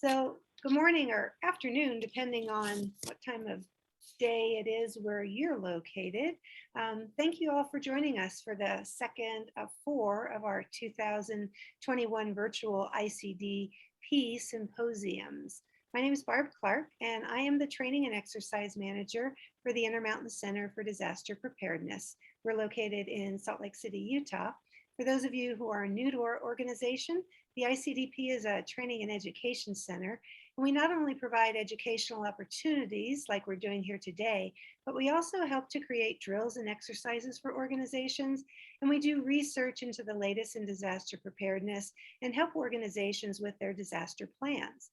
So good morning or afternoon, depending on what time of day it is where you're located. Thank you all for joining us for the second of 4 of our 2021 virtual ICDP symposiums. My name is Barb Clark, and I am the Training and Exercise Manager for the Intermountain Center for Disaster Preparedness. We're located in Salt Lake City, Utah. For those of you who are new to our organization, the ICDP is a training and education center, and we not only provide educational opportunities like we're doing here today, but we also help to create drills and exercises for organizations, and we do research into the latest in disaster preparedness and help organizations with their disaster plans.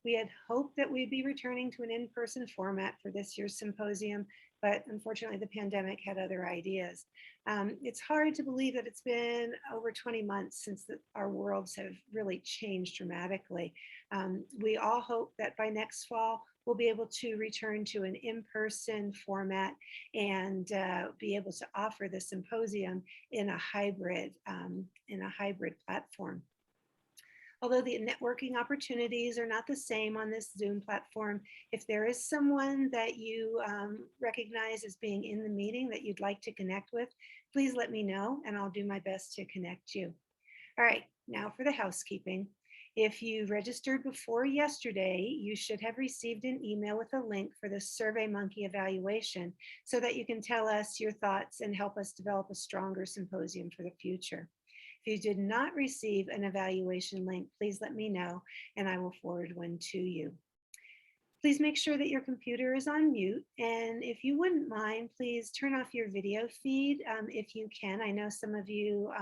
We had hoped that we'd be returning to an in-person format for this year's symposium, but unfortunately the pandemic had other ideas. It's hard to believe that it's been over 20 months since our worlds have really changed dramatically. We all hope that by next fall, we'll be able to return to an in-person format and be able to offer the symposium in a hybrid platform. Although the networking opportunities are not the same on this Zoom platform, if there is someone that you recognize as being in the meeting that you'd like to connect with, please let me know and I'll do my best to connect you. All right, now for the housekeeping. If you registered before yesterday, you should have received an email with a link for the SurveyMonkey evaluation so that you can tell us your thoughts and help us develop a stronger symposium for the future. If you did not receive an evaluation link, please let me know and I will forward one to you. Please make sure that your computer is on mute, and if you wouldn't mind, please turn off your video feed if you can. I know some of you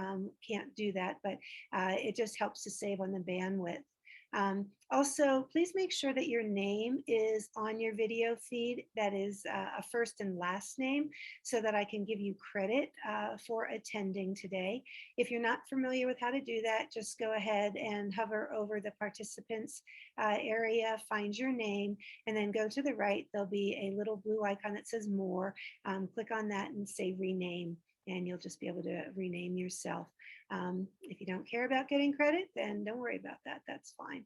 can't do that, but it just helps to save on the bandwidth. Also, please make sure that your name is on your video feed. That is a first and last name so that I can give you credit for attending today. If you're not familiar with how to do that, just go ahead and hover over the participants area, find your name, and then go to the right. There'll be a little blue icon that says more. Click on that and say rename, and you'll just be able to rename yourself. If you don't care about getting credit, then don't worry about that. That's fine.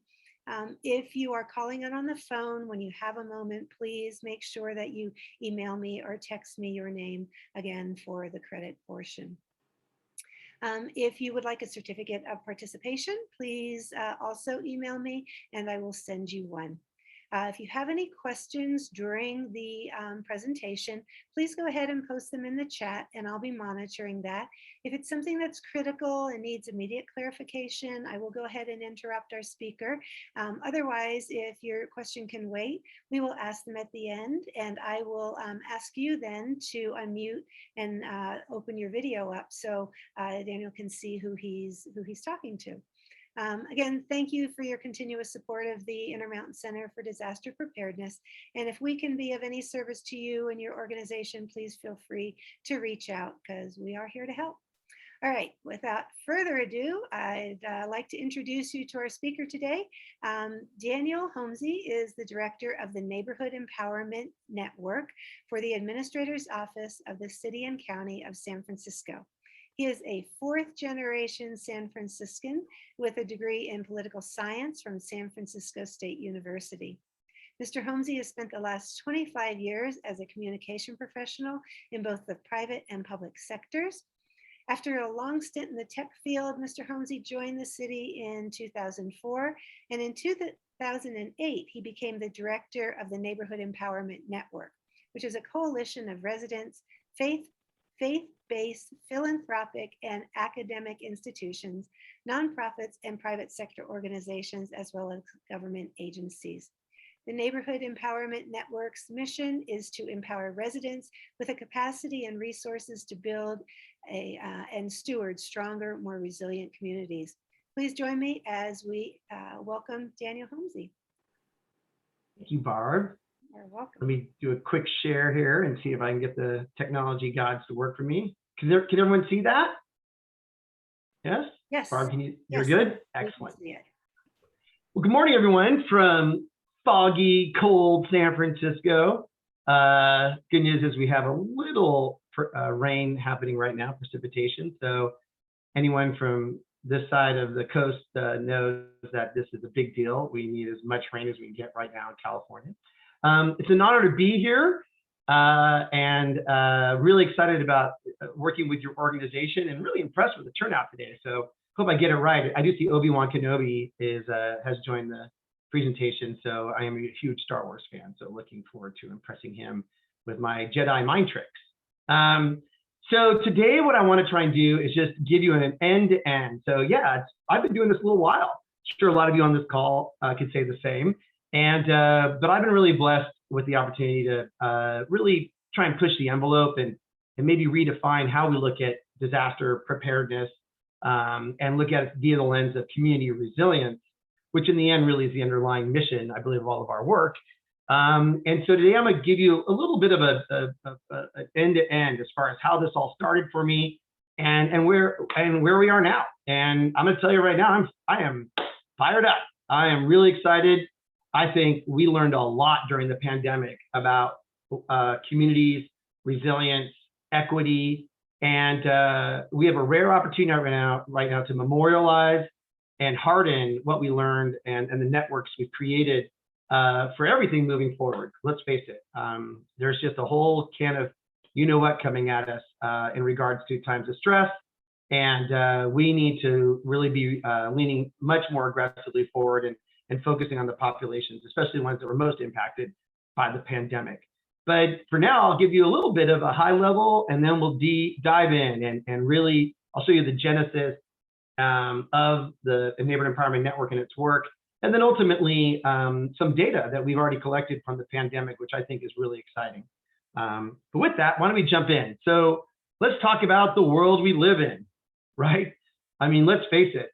If you are calling in on the phone, when you have a moment, please make sure that you email me or text me your name again for the credit portion. If you would like a certificate of participation, please also email me and I will send you one. If you have any questions during the presentation, please go ahead and post them in the chat and I'll be monitoring that. If it's something that's critical and needs immediate clarification, I will go ahead and interrupt our speaker. Otherwise, if your question can wait, we will ask them at the end and I will ask you then to unmute and open your video up so Daniel can see who he's talking to. Again, thank you for your continuous support of the Intermountain Center for Disaster Preparedness. And if we can be of any service to you and your organization, please feel free to reach out because we are here to help. All right, without further ado, I'd like to introduce you to our speaker today. Daniel Homsey is the director of the Neighborhood Empowerment Network for the Administrator's Office of the City and County of San Francisco. He is a 4th generation San Franciscan with a degree in political science from San Francisco State University. Mr. Homsey has spent the last 25 years as a communication professional in both the private and public sectors. After a long stint in the tech field, Mr. Homsey joined the city in 2004, and in 2008, he became the director of the Neighborhood Empowerment Network, which is a coalition of residents, faith-based, philanthropic, and academic institutions, nonprofits, and private sector organizations, as well as government agencies. The Neighborhood Empowerment Network's mission is to empower residents with the capacity and resources to build and steward stronger, more resilient communities. Please join me as we welcome Daniel Homsey. Thank you, Barb. You're welcome. Let me do a quick share here and see if I can get the technology gods to work for me. Can everyone see that? Yes? Yes. Barb, you're yes. good? Excellent. Well, good morning, everyone, from foggy, cold San Francisco. Good news is we have a little rain happening right now, precipitation. So anyone from this side of the coast knows that this is a big deal. We need as much rain as we can get right now in California. It's an honor to be here and really excited about working with your organization and really impressed with the turnout today. So hope I get it right. I do see Obi-Wan Kenobi has joined the presentation. So I am a huge Star Wars fan. So looking forward to impressing him with my Jedi mind tricks. So today what I want to try and do is just give you an end-to-end. So yeah, I've been doing this a little while. Sure, a lot of you on this call could say the same. And but I've been really blessed with the opportunity to really try and push the envelope and maybe redefine how we look at disaster preparedness and look at it via the lens of community resilience, which in the end really is the underlying mission, I believe, of all of our work. And so today I'm going to give you a little bit of an end-to-end as far as how this all started for me and where we are now. And I'm going to tell you right now, I am fired up. I am really excited. I think we learned a lot during the pandemic about communities, resilience, equity, and we have a rare opportunity right now to memorialize and harden what we learned and the networks we've created for everything moving forward. Let's face it, there's just a whole can of you-know-what coming at us in regards to times of stress, and we need to really be leaning much more aggressively forward and focusing on the populations, especially ones that were most impacted by the pandemic. But for now, I'll give you a little bit of a high level, and then we'll dive in and really, I'll show you the genesis of the Neighborhood Empowerment Network and its work, and then ultimately some data that we've already collected from the pandemic, which I think is really exciting. But with that, why don't we jump in? So let's talk about the world we live in, right? I mean, let's face it,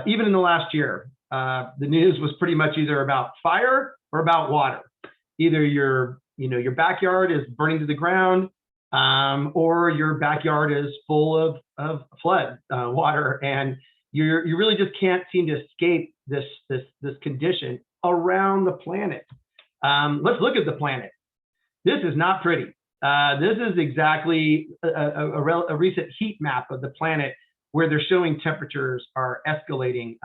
even in the last year, the news was pretty much either about fire or about water. Either your backyard is burning to the ground, or your backyard is full of flood water, and you really just can't seem to escape this condition around the planet. Let's look at the planet. This is not pretty. This is exactly a recent heat map of the planet where they're showing temperatures are escalating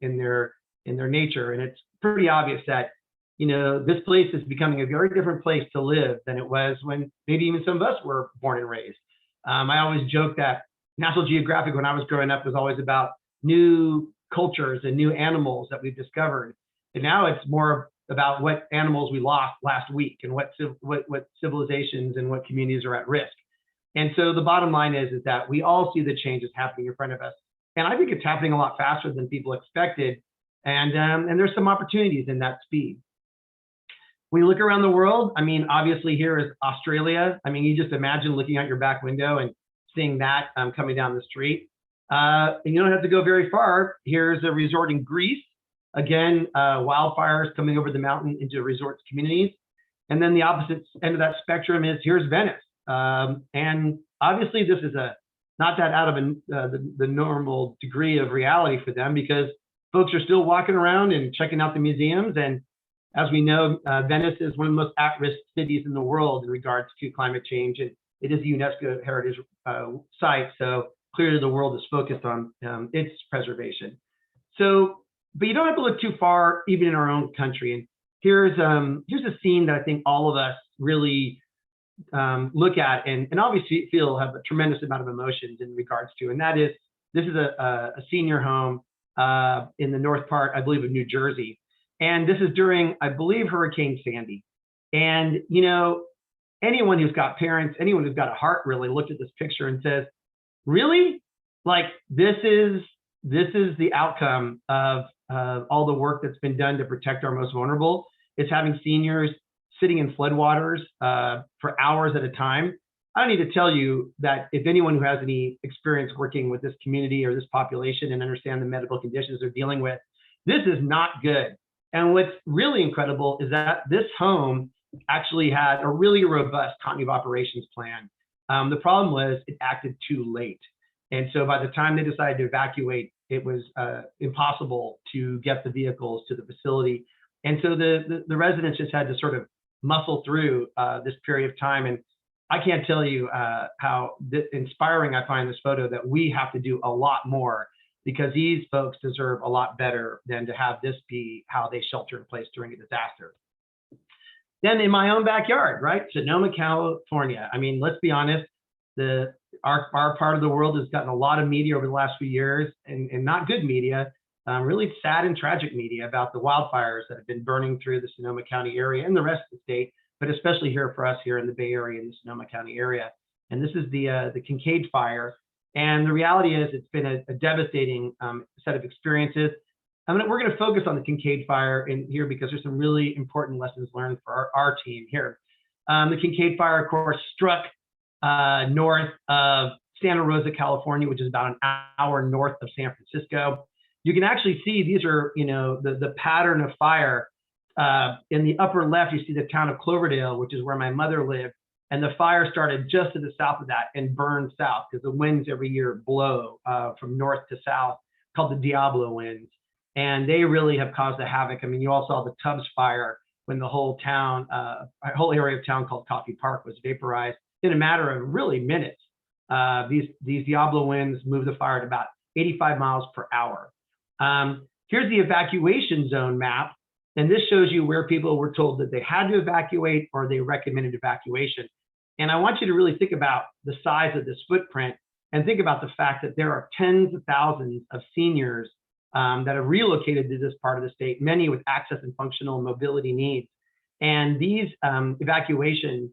in their nature, and it's pretty obvious that this place is becoming a very different place to live than it was when maybe even some of us were born and raised. I always joke that National Geographic, when I was growing up, was always about new cultures and new animals that we've discovered. And now it's more about what animals we lost last week and what civilizations and what communities are at risk. And so the bottom line is that we all see the changes happening in front of us. And I think it's happening a lot faster than people expected. And there's some opportunities in that speed. When you look around the world, I mean, obviously here is Australia. I mean, you just imagine looking out your back window and seeing that coming down the street. And you don't have to go very far. Here's a resort in Greece. Again, wildfires coming over the mountain into resorts communities. And then the opposite end of that spectrum is here's Venice. And obviously this is not that out of the normal degree of reality for them, because folks are still walking around and checking out the museums. And as we know, Venice is one of the most at-risk cities in the world in regards to climate change. And it is a UNESCO heritage site. So clearly the world is focused on its preservation. So, but you don't have to look too far, even in our own country. And here's a scene that I think all of us really look at and obviously have a tremendous amount of emotions in regards to, and that is, this is a senior home in the north part, I believe, of New Jersey. And this is during, I believe, Hurricane Sandy. And, anyone who's got parents, anyone who's got a heart really looked at this picture and says, really? Like, this is the outcome of all the work that's been done to protect our most vulnerable. It's having seniors sitting in floodwaters for hours at a time. I don't need to tell you that if anyone who has any experience working with this community or this population and understand the medical conditions they're dealing with, this is not good. And what's really incredible is that this home actually had a really robust continuity of operations plan. The problem was it acted too late. And so by the time they decided to evacuate, it was impossible to get the vehicles to the facility. And so the residents just had to sort of muscle through this period of time. And I can't tell you how inspiring I find this photo, that we have to do a lot more because these folks deserve a lot better than to have this be how they shelter in place during a disaster. Then in my own backyard, right? Sonoma, California. I mean, let's be honest, our part of the world has gotten a lot of media over the last few years, and not good media, really sad and tragic media about the wildfires that have been burning through the Sonoma County area and the rest of the state, but especially here for us here in the Bay Area and the Sonoma County area. And this is the Kincaid fire. And the reality is it's been a devastating set of experiences. We're going to focus on the Kincaid fire in here because there's some really important lessons learned for our team here. The Kincaid fire, of course, struck north of Santa Rosa, California, which is about an hour north of San Francisco. You can actually see these are, the pattern of fire. In the upper left, you see the town of Cloverdale, which is where my mother lived. And the fire started just to the south of that and burned south because the winds every year blow from north to south, called the Diablo winds. And they really have caused a havoc. I mean, you all saw the Tubbs fire when the whole town, a whole area of town called Coffee Park was vaporized in a matter of really minutes. These Diablo winds moved the fire at about 85 miles per hour. Here's the evacuation zone map. And this shows you where people were told that they had to evacuate or they recommended evacuation. And I want you to really think about the size of this footprint and think about the fact that there are tens of thousands of seniors that have relocated to this part of the state, many with access and functional mobility needs. And these evacuation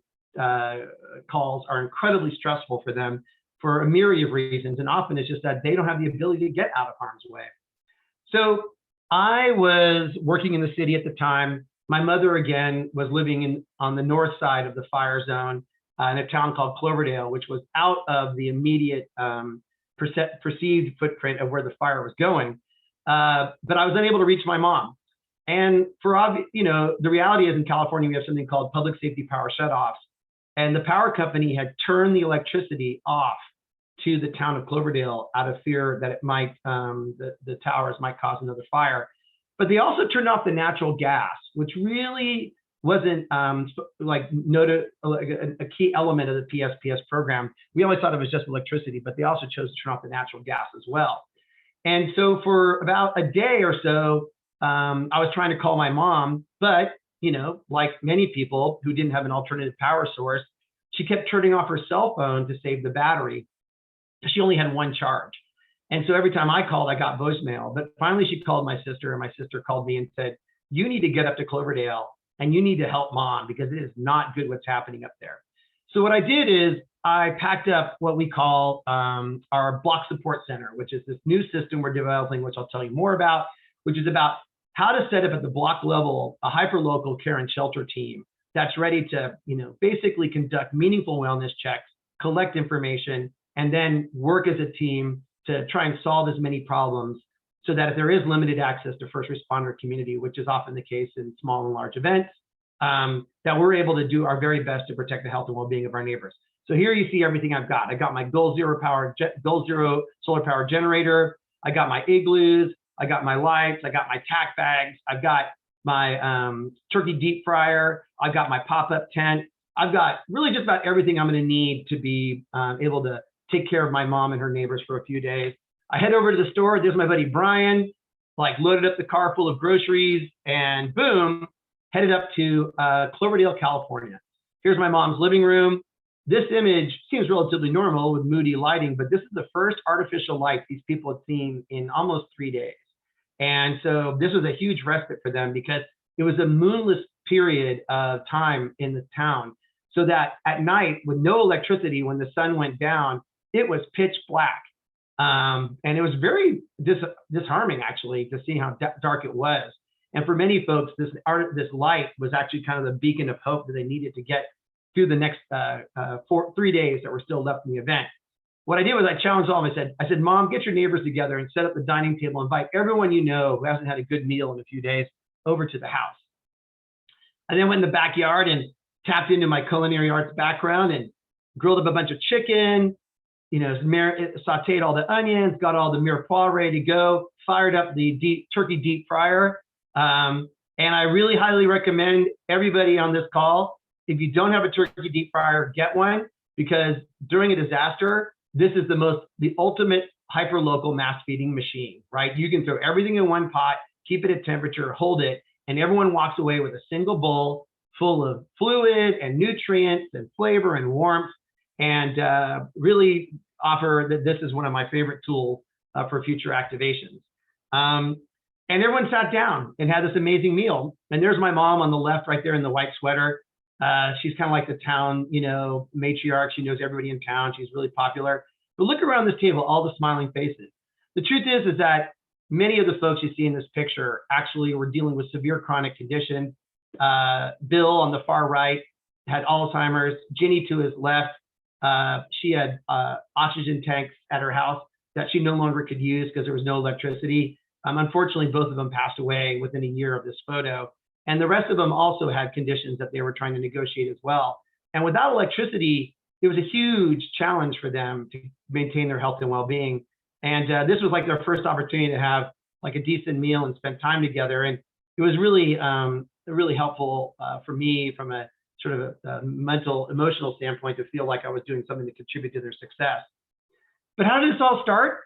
calls are incredibly stressful for them for a myriad of reasons. And often it's just that they don't have the ability to get out of harm's way. So I was working in the city at the time. My mother, again, was living on the north side of the fire zone in a town called Cloverdale, which was out of the immediate perceived footprint of where the fire was going. But I was unable to reach my mom. And for obvious, the reality is in California, we have something called public safety power shutoffs. And the power company had turned the electricity off to the town of Cloverdale out of fear that it might, the towers might cause another fire. But they also turned off the natural gas, which really wasn't noted like a key element of the PSPS program. We always thought it was just electricity, but they also chose to turn off the natural gas as well. And so for about a day or so, I was trying to call my mom, but like many people who didn't have an alternative power source, she kept turning off her cell phone to save the battery. She only had one charge. And so every time I called, I got voicemail. But finally, she called my sister, and my sister called me and said, you need to get up to Cloverdale, and you need to help mom because it is not good what's happening up there. So what I did is I packed up what we call our block support center, which is this new system we're developing, which I'll tell you more about, which is about how to set up at the block level a hyperlocal care and shelter team that's ready to, basically conduct meaningful wellness checks, collect information, and then work as a team to try and solve as many problems so that if there is limited access to first responder community, which is often the case in small and large events, that we're able to do our very best to protect the health and well-being of our neighbors. So here you see everything I've got. I got my Goal Zero solar power generator. I got my igloos. I got my lights. I got my tack bags. I've got my turkey deep fryer. I've got my pop-up tent. I've got really just about everything I'm going to need to be able to take care of my mom and her neighbors for a few days. I head over to the store. There's my buddy Brian, loaded up the car full of groceries, and boom, headed up to Cloverdale, California. Here's my mom's living room. This image seems relatively normal with moody lighting, but this is the first artificial light these people had seen in almost 3 days. And so this was a huge respite for them because it was a moonless period of time in the town. So that at night, with no electricity, when the sun went down, it was pitch black. And it was very disarming, actually, to see how dark it was. And for many folks, this light was actually kind of the beacon of hope that they needed to get through the next 3 days that were still left in the event. What I did was I challenged all of them. I said, Mom, get your neighbors together and set up the dining table. Invite everyone you know who hasn't had a good meal in a few days over to the house. I then went in the backyard and tapped into my culinary arts background and grilled up a bunch of chicken, sauteed all the onions, got all the mirepoix ready to go, fired up the turkey deep fryer. And I really highly recommend everybody on this call, if you don't have a turkey deep fryer, get one, because during a disaster, this is the ultimate hyper-local mass feeding machine, right? You can throw everything in one pot, keep it at temperature, hold it, and everyone walks away with a single bowl full of fluid and nutrients and flavor and warmth, and really offer that this is one of my favorite tools for future activations. And everyone sat down and had this amazing meal. And there's my mom on the left right there in the white sweater. She's kind of like the town, matriarch. She knows everybody in town. She's really popular. But look around this table, all the smiling faces. The truth is that many of the folks you see in this picture actually were dealing with severe chronic conditions. Bill on the far right had Alzheimer's. Ginny to his left, she had oxygen tanks at her house that she no longer could use because there was no electricity. Unfortunately, both of them passed away within a year of this photo. And the rest of them also had conditions that they were trying to negotiate as well. And without electricity, it was a huge challenge for them to maintain their health and well-being. And this was like their first opportunity to have like a decent meal and spend time together. And it was really, really helpful for me from a sort of a mental, emotional standpoint to feel like I was doing something to contribute to their success. But how did this all start?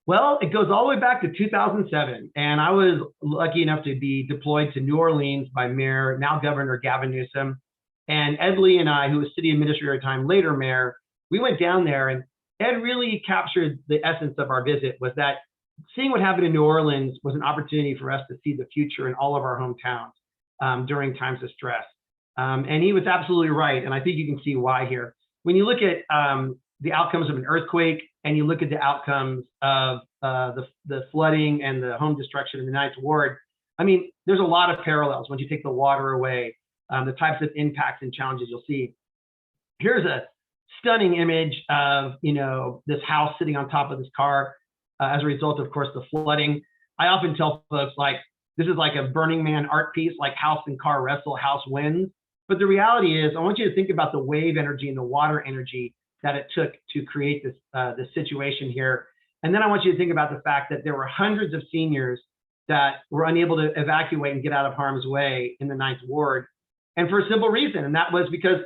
Well, it goes all the way back to 2007. And I was lucky enough to be deployed to New Orleans by Mayor, now Governor Gavin Newsom. And Ed Lee and I, who was city administrator at the time, later mayor, we went down there, and Ed really captured the essence of our visit, was that seeing what happened in New Orleans was an opportunity for us to see the future in all of our hometowns during times of stress. And he was absolutely right. And I think you can see why here. When you look at the outcomes of an earthquake, and you look at the outcomes of the flooding and the home destruction in the Ninth Ward, I mean, there's a lot of parallels once you take the water away, the types of impacts and challenges you'll see. Here's a stunning image of this house sitting on top of this car as a result of course, the flooding. I often tell folks, like, this is like a Burning Man art piece, like house and car wrestle, house wins. But the reality is, I want you to think about the wave energy and the water energy that it took to create this situation here. And then I want you to think about the fact that there were hundreds of seniors that were unable to evacuate and get out of harm's way in the Ninth Ward. And for a simple reason, and that was because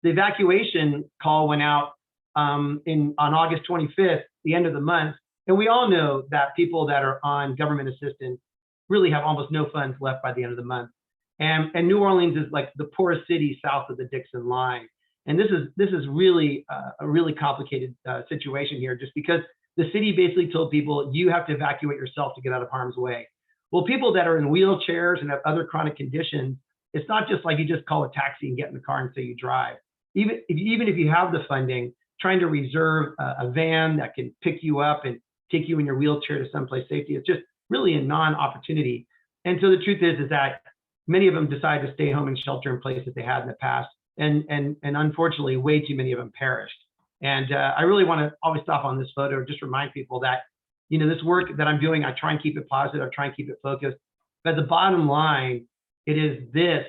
the evacuation call went out on August 25th, the end of the month. And we all know that people that are on government assistance really have almost no funds left by the end of the month. And New Orleans is like the poorest city south of the Dixon line. And this is really a really complicated situation here, just because the city basically told people, you have to evacuate yourself to get out of harm's way. Well, people that are in wheelchairs and have other chronic conditions, it's not just like you just call a taxi and get in the car and say you drive. Even if you have the funding, trying to reserve a van that can pick you up and take you in your wheelchair to someplace safety, it's just really a non-opportunity. And so the truth is that many of them decide to stay home and shelter in place that they had in the past. And unfortunately, way too many of them perished. And I really want to always stop on this photo, just remind people that, this work that I'm doing, I try and keep it positive, I try and keep it focused. But at the bottom line, it is this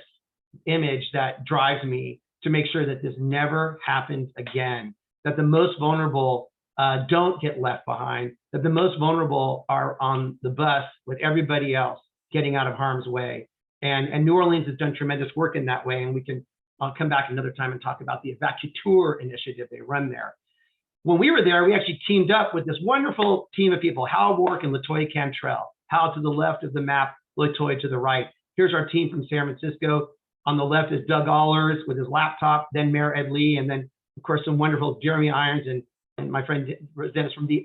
image that drives me to make sure that this never happens again, that the most vulnerable don't get left behind, that the most vulnerable are on the bus with everybody else getting out of harm's way. And New Orleans has done tremendous work in that way, and I'll come back another time and talk about the Evacutour initiative they run there. When we were there, we actually teamed up with this wonderful team of people, Hal Wark and Latoya Cantrell. Hal to the left of the map, Latoya to the right. Here's our team from San Francisco. On the left is Doug Allers with his laptop, then Mayor Ed Lee, and then, of course, some wonderful Jeremy Irons and my friend Dennis from the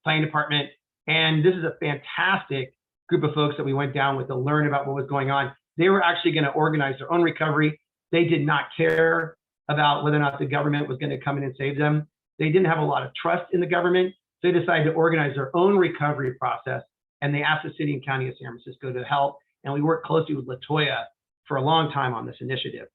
planning department. And this is a fantastic group of folks that we went down with to learn about what was going on. They were actually going to organize their own recovery. They did not care about whether or not the government was going to come in and save them. They didn't have a lot of trust in the government. So they decided to organize their own recovery process. And they asked the city and county of San Francisco to help. And we worked closely with Latoya for a long time on this initiative.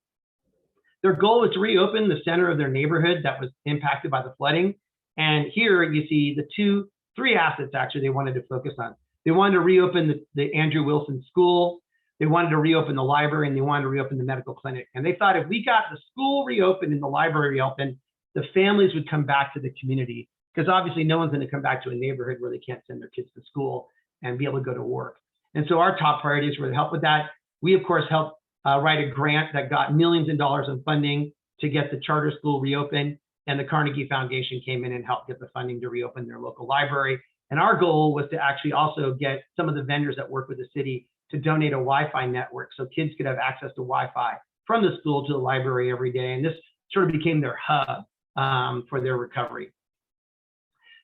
Their goal was to reopen the center of their neighborhood that was impacted by the flooding. And here you see the three assets actually they wanted to focus on. They wanted to reopen the Andrew Wilson School. They wanted to reopen the library, and they wanted to reopen the medical clinic. And they thought if we got the school reopened and the library reopened, the families would come back to the community, because obviously no one's going to come back to a neighborhood where they can't send their kids to school and be able to go to work. And so our top priorities were to help with that. We, of course, helped write a grant that got millions of dollars in funding to get the charter school reopened. And the Carnegie Foundation came in and helped get the funding to reopen their local library. And our goal was to actually also get some of the vendors that work with the city to donate a Wi-Fi network so kids could have access to Wi-Fi from the school to the library every day. And this sort of became their hub for their recovery.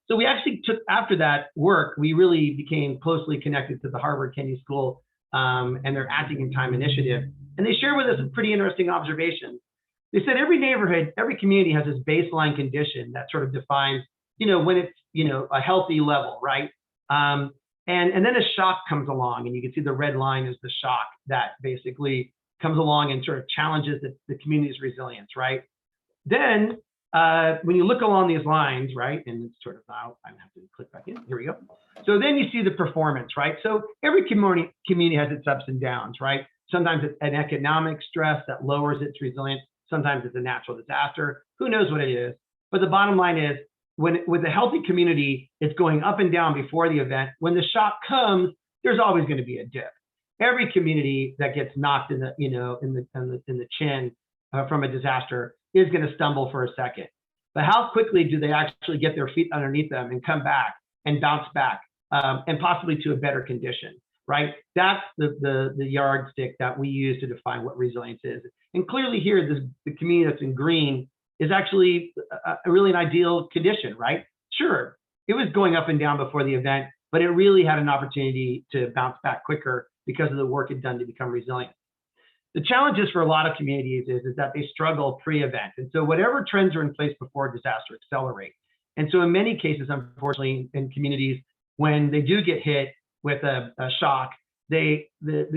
So we actually took, after that work, we really became closely connected to the Harvard Kennedy School and their Acting in Time initiative. And they shared with us a pretty interesting observation. They said every neighborhood, every community has this baseline condition that sort of defines, when it's, a healthy level, right? And then a shock comes along, and you can see the red line is the shock that basically comes along and sort of challenges the community's resilience, right? Then when you look along these lines, right, and it's sort of now, I have to click back in, here we go. So then you see the performance, right? So every community has its ups and downs, right? Sometimes it's an economic stress that lowers its resilience. Sometimes it's a natural disaster. Who knows what it is? But the bottom line is, with a healthy community, it's going up and down before the event. When the shock comes, there's always going to be a dip. Every community that gets knocked in the, in the chin from a disaster is going to stumble for a second. But how quickly do they actually get their feet underneath them and come back and bounce back and possibly to a better condition, right? That's the yardstick that we use to define what resilience is. And clearly here, the community that's in green is actually really an ideal condition, right? Sure, it was going up and down before the event, but it really had an opportunity to bounce back quicker because of the work it done to become resilient. The challenges for a lot of communities is that they struggle pre-event. And so whatever trends are in place before disaster accelerate. And so in many cases, unfortunately, in communities, when they do get hit with a shock, the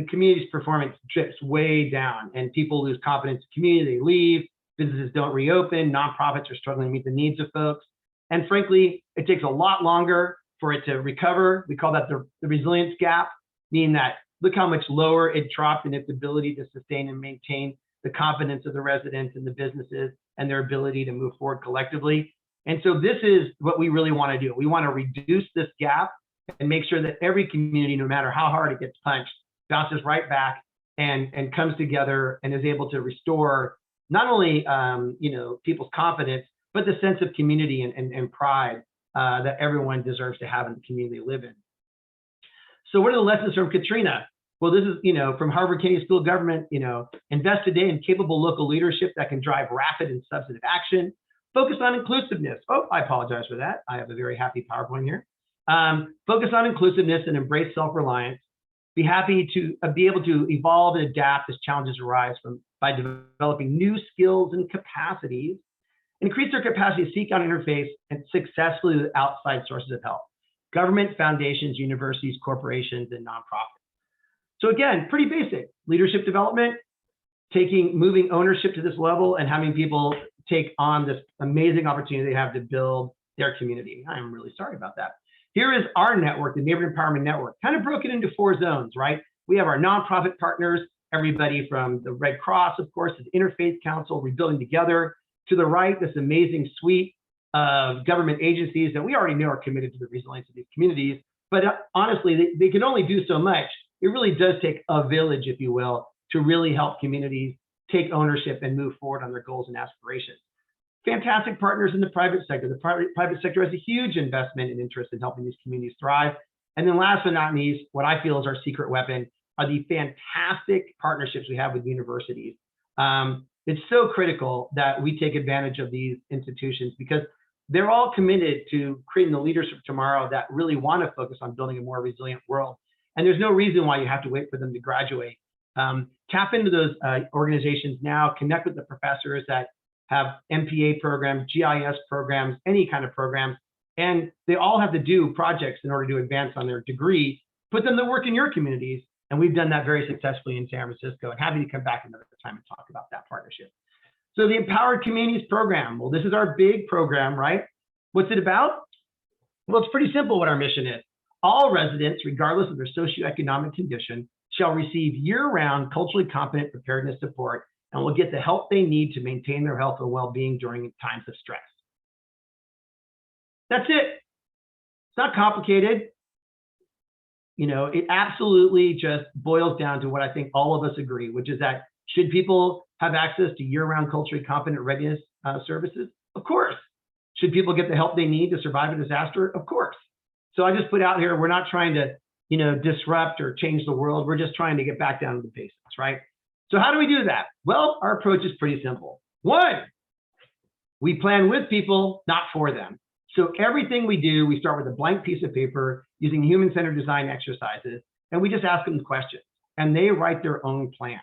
community's performance drips way down and people lose confidence in the community, they leave, businesses don't reopen, nonprofits are struggling to meet the needs of folks. And frankly, it takes a lot longer for it to recover. We call that the resilience gap, meaning that look how much lower it dropped in its ability to sustain and maintain the confidence of the residents and the businesses and their ability to move forward collectively. And so this is what we really want to do. We want to reduce this gap and make sure that every community, no matter how hard it gets punched, bounces right back and comes together and is able to restore not only people's confidence, but the sense of community and pride that everyone deserves to have in the community they live in. So what are the lessons from Katrina? Well, this is, from Harvard Kennedy School of Government, invest today in capable local leadership that can drive rapid and substantive action. Focus on inclusiveness. Oh, I apologize for that. I have a very happy PowerPoint here. Focus on inclusiveness and embrace self-reliance. Be happy to be able to evolve and adapt as challenges arise by developing new skills and capacities. Increase their capacity to seek out interface and successfully with outside sources of help. Government, foundations, universities, corporations, and nonprofits. So again, pretty basic. Leadership development, moving ownership to this level and having people take on this amazing opportunity they have to build their community. I'm really sorry about that. Here is our network, the Neighborhood Empowerment Network, kind of broken into 4 zones, right? We have our nonprofit partners, everybody from the Red Cross, of course, to the Interfaith Council, Rebuilding Together. To the right, this amazing suite of government agencies that we already know are committed to the resilience of these communities. But honestly, they can only do so much. It really does take a village, if you will, to really help communities take ownership and move forward on their goals and aspirations. Fantastic partners in the private sector. The private sector has a huge investment and interest in helping these communities thrive. And then last but not least, what I feel is our secret weapon are the fantastic partnerships we have with universities. It's so critical that we take advantage of these institutions because they're all committed to creating the leadership tomorrow that really want to focus on building a more resilient world. And there's no reason why you have to wait for them to graduate. Tap into those organizations now, connect with the professors that have MPA programs, GIS programs, any kind of programs, and they all have to do projects in order to advance on their degree, put them to work in your communities. And we've done that very successfully in San Francisco, and happy to come back another time and talk about that partnership. So the Empowered Communities Program, well, this is our big program, right? What's it about? Well, it's pretty simple what our mission is. All residents, regardless of their socioeconomic condition, shall receive year-round culturally competent preparedness support and will get the help they need to maintain their health and well-being during times of stress. That's it. It's not complicated. It absolutely just boils down to what I think all of us agree, which is that should people have access to year-round culturally competent readiness services? Of course. Should people get the help they need to survive a disaster? Of course. So I just put out here, we're not trying to, disrupt or change the world. We're just trying to get back down to the basics, right? So how do we do that? Well, our approach is pretty simple. One, we plan with people, not for them. So everything we do, we start with a blank piece of paper using human-centered design exercises, and we just ask them questions, and they write their own plans.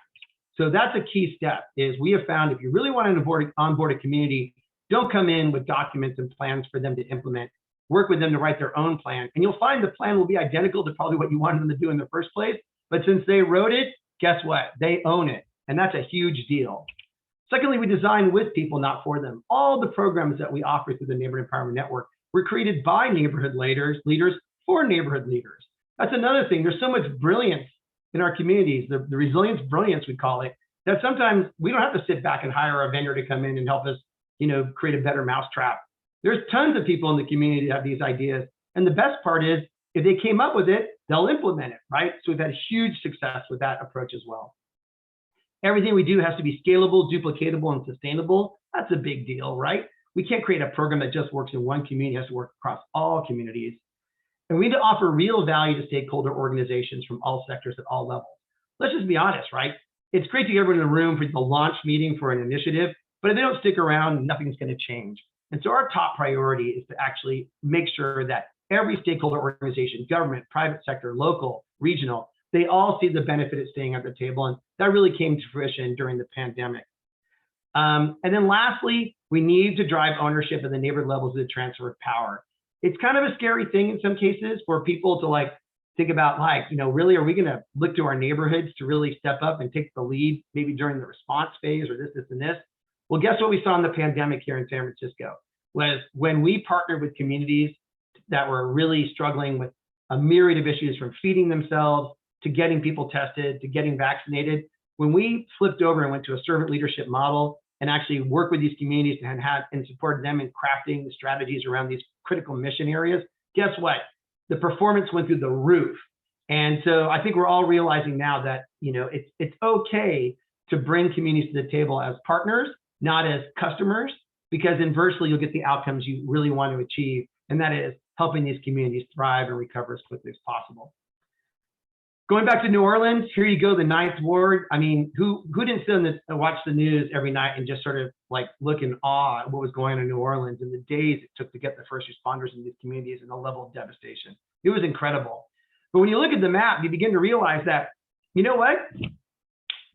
So that's a key step, is we have found if you really want to onboard a community, don't come in with documents and plans for them to implement. Work with them to write their own plan, and you'll find the plan will be identical to probably what you wanted them to do in the first place, but since they wrote it, guess what? They own it, and that's a huge deal. Secondly, we design with people, not for them. All the programs that we offer through the Neighborhood Empowerment Network were created by neighborhood leaders for neighborhood leaders. That's another thing. There's so much brilliance in our communities, the resilience brilliance, we call it, that sometimes we don't have to sit back and hire a vendor to come in and help us, create a better mousetrap. There's tons of people in the community that have these ideas. And the best part is, if they came up with it, they'll implement it, right? So we've had huge success with that approach as well. Everything we do has to be scalable, duplicatable, and sustainable. That's a big deal, right? We can't create a program that just works in one community. It has to work across all communities. And we need to offer real value to stakeholder organizations from all sectors at all levels. Let's just be honest, right? It's great to get everyone in the room for the launch meeting for an initiative, but if they don't stick around, nothing's going to change. And so our top priority is to actually make sure that every stakeholder organization, government, private sector, local, regional, they all see the benefit of staying at the table. And that really came to fruition during the pandemic. And then lastly, we need to drive ownership at the neighborhood levels of the transfer of power. It's kind of a scary thing in some cases for people to think about really, are we going to look to our neighborhoods to really step up and take the lead, maybe during the response phase or this, and this? Well, guess what we saw in the pandemic here in San Francisco was when we partnered with communities that were really struggling with a myriad of issues, from feeding themselves to getting people tested, to getting vaccinated. When we flipped over and went to a servant leadership model and actually worked with these communities and supported them in crafting the strategies around these critical mission areas, guess what? The performance went through the roof. And so I think we're all realizing now that, it's okay to bring communities to the table as partners, not as customers, because inversely, you'll get the outcomes you really want to achieve. And that is helping these communities thrive and recover as quickly as possible. Going back to New Orleans, here you go, the 9th Ward. I mean, who didn't sit and watch the news every night and just sort of look in awe at what was going on in New Orleans and the days it took to get the first responders in these communities and the level of devastation? It was incredible. But when you look at the map, you begin to realize that, you know what?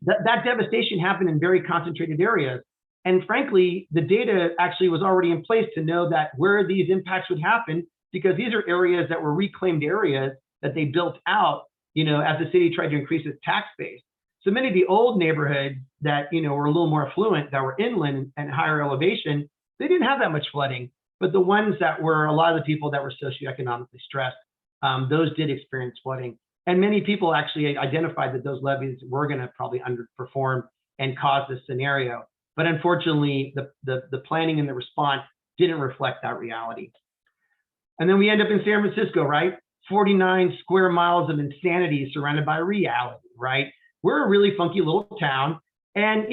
That devastation happened in very concentrated areas. And frankly, the data actually was already in place to know that where these impacts would happen, because these are areas that were reclaimed areas that they built out as the city tried to increase its tax base. So many of the old neighborhoods that, were a little more affluent, that were inland and higher elevation, they didn't have that much flooding. But the ones that were, a lot of the people that were socioeconomically stressed, those did experience flooding. And many people actually identified that those levees were going to probably underperform and cause this scenario. But unfortunately, the planning and the response didn't reflect that reality. And then we end up in San Francisco, right? 49 square miles of insanity surrounded by reality, right? We're a really funky little town, and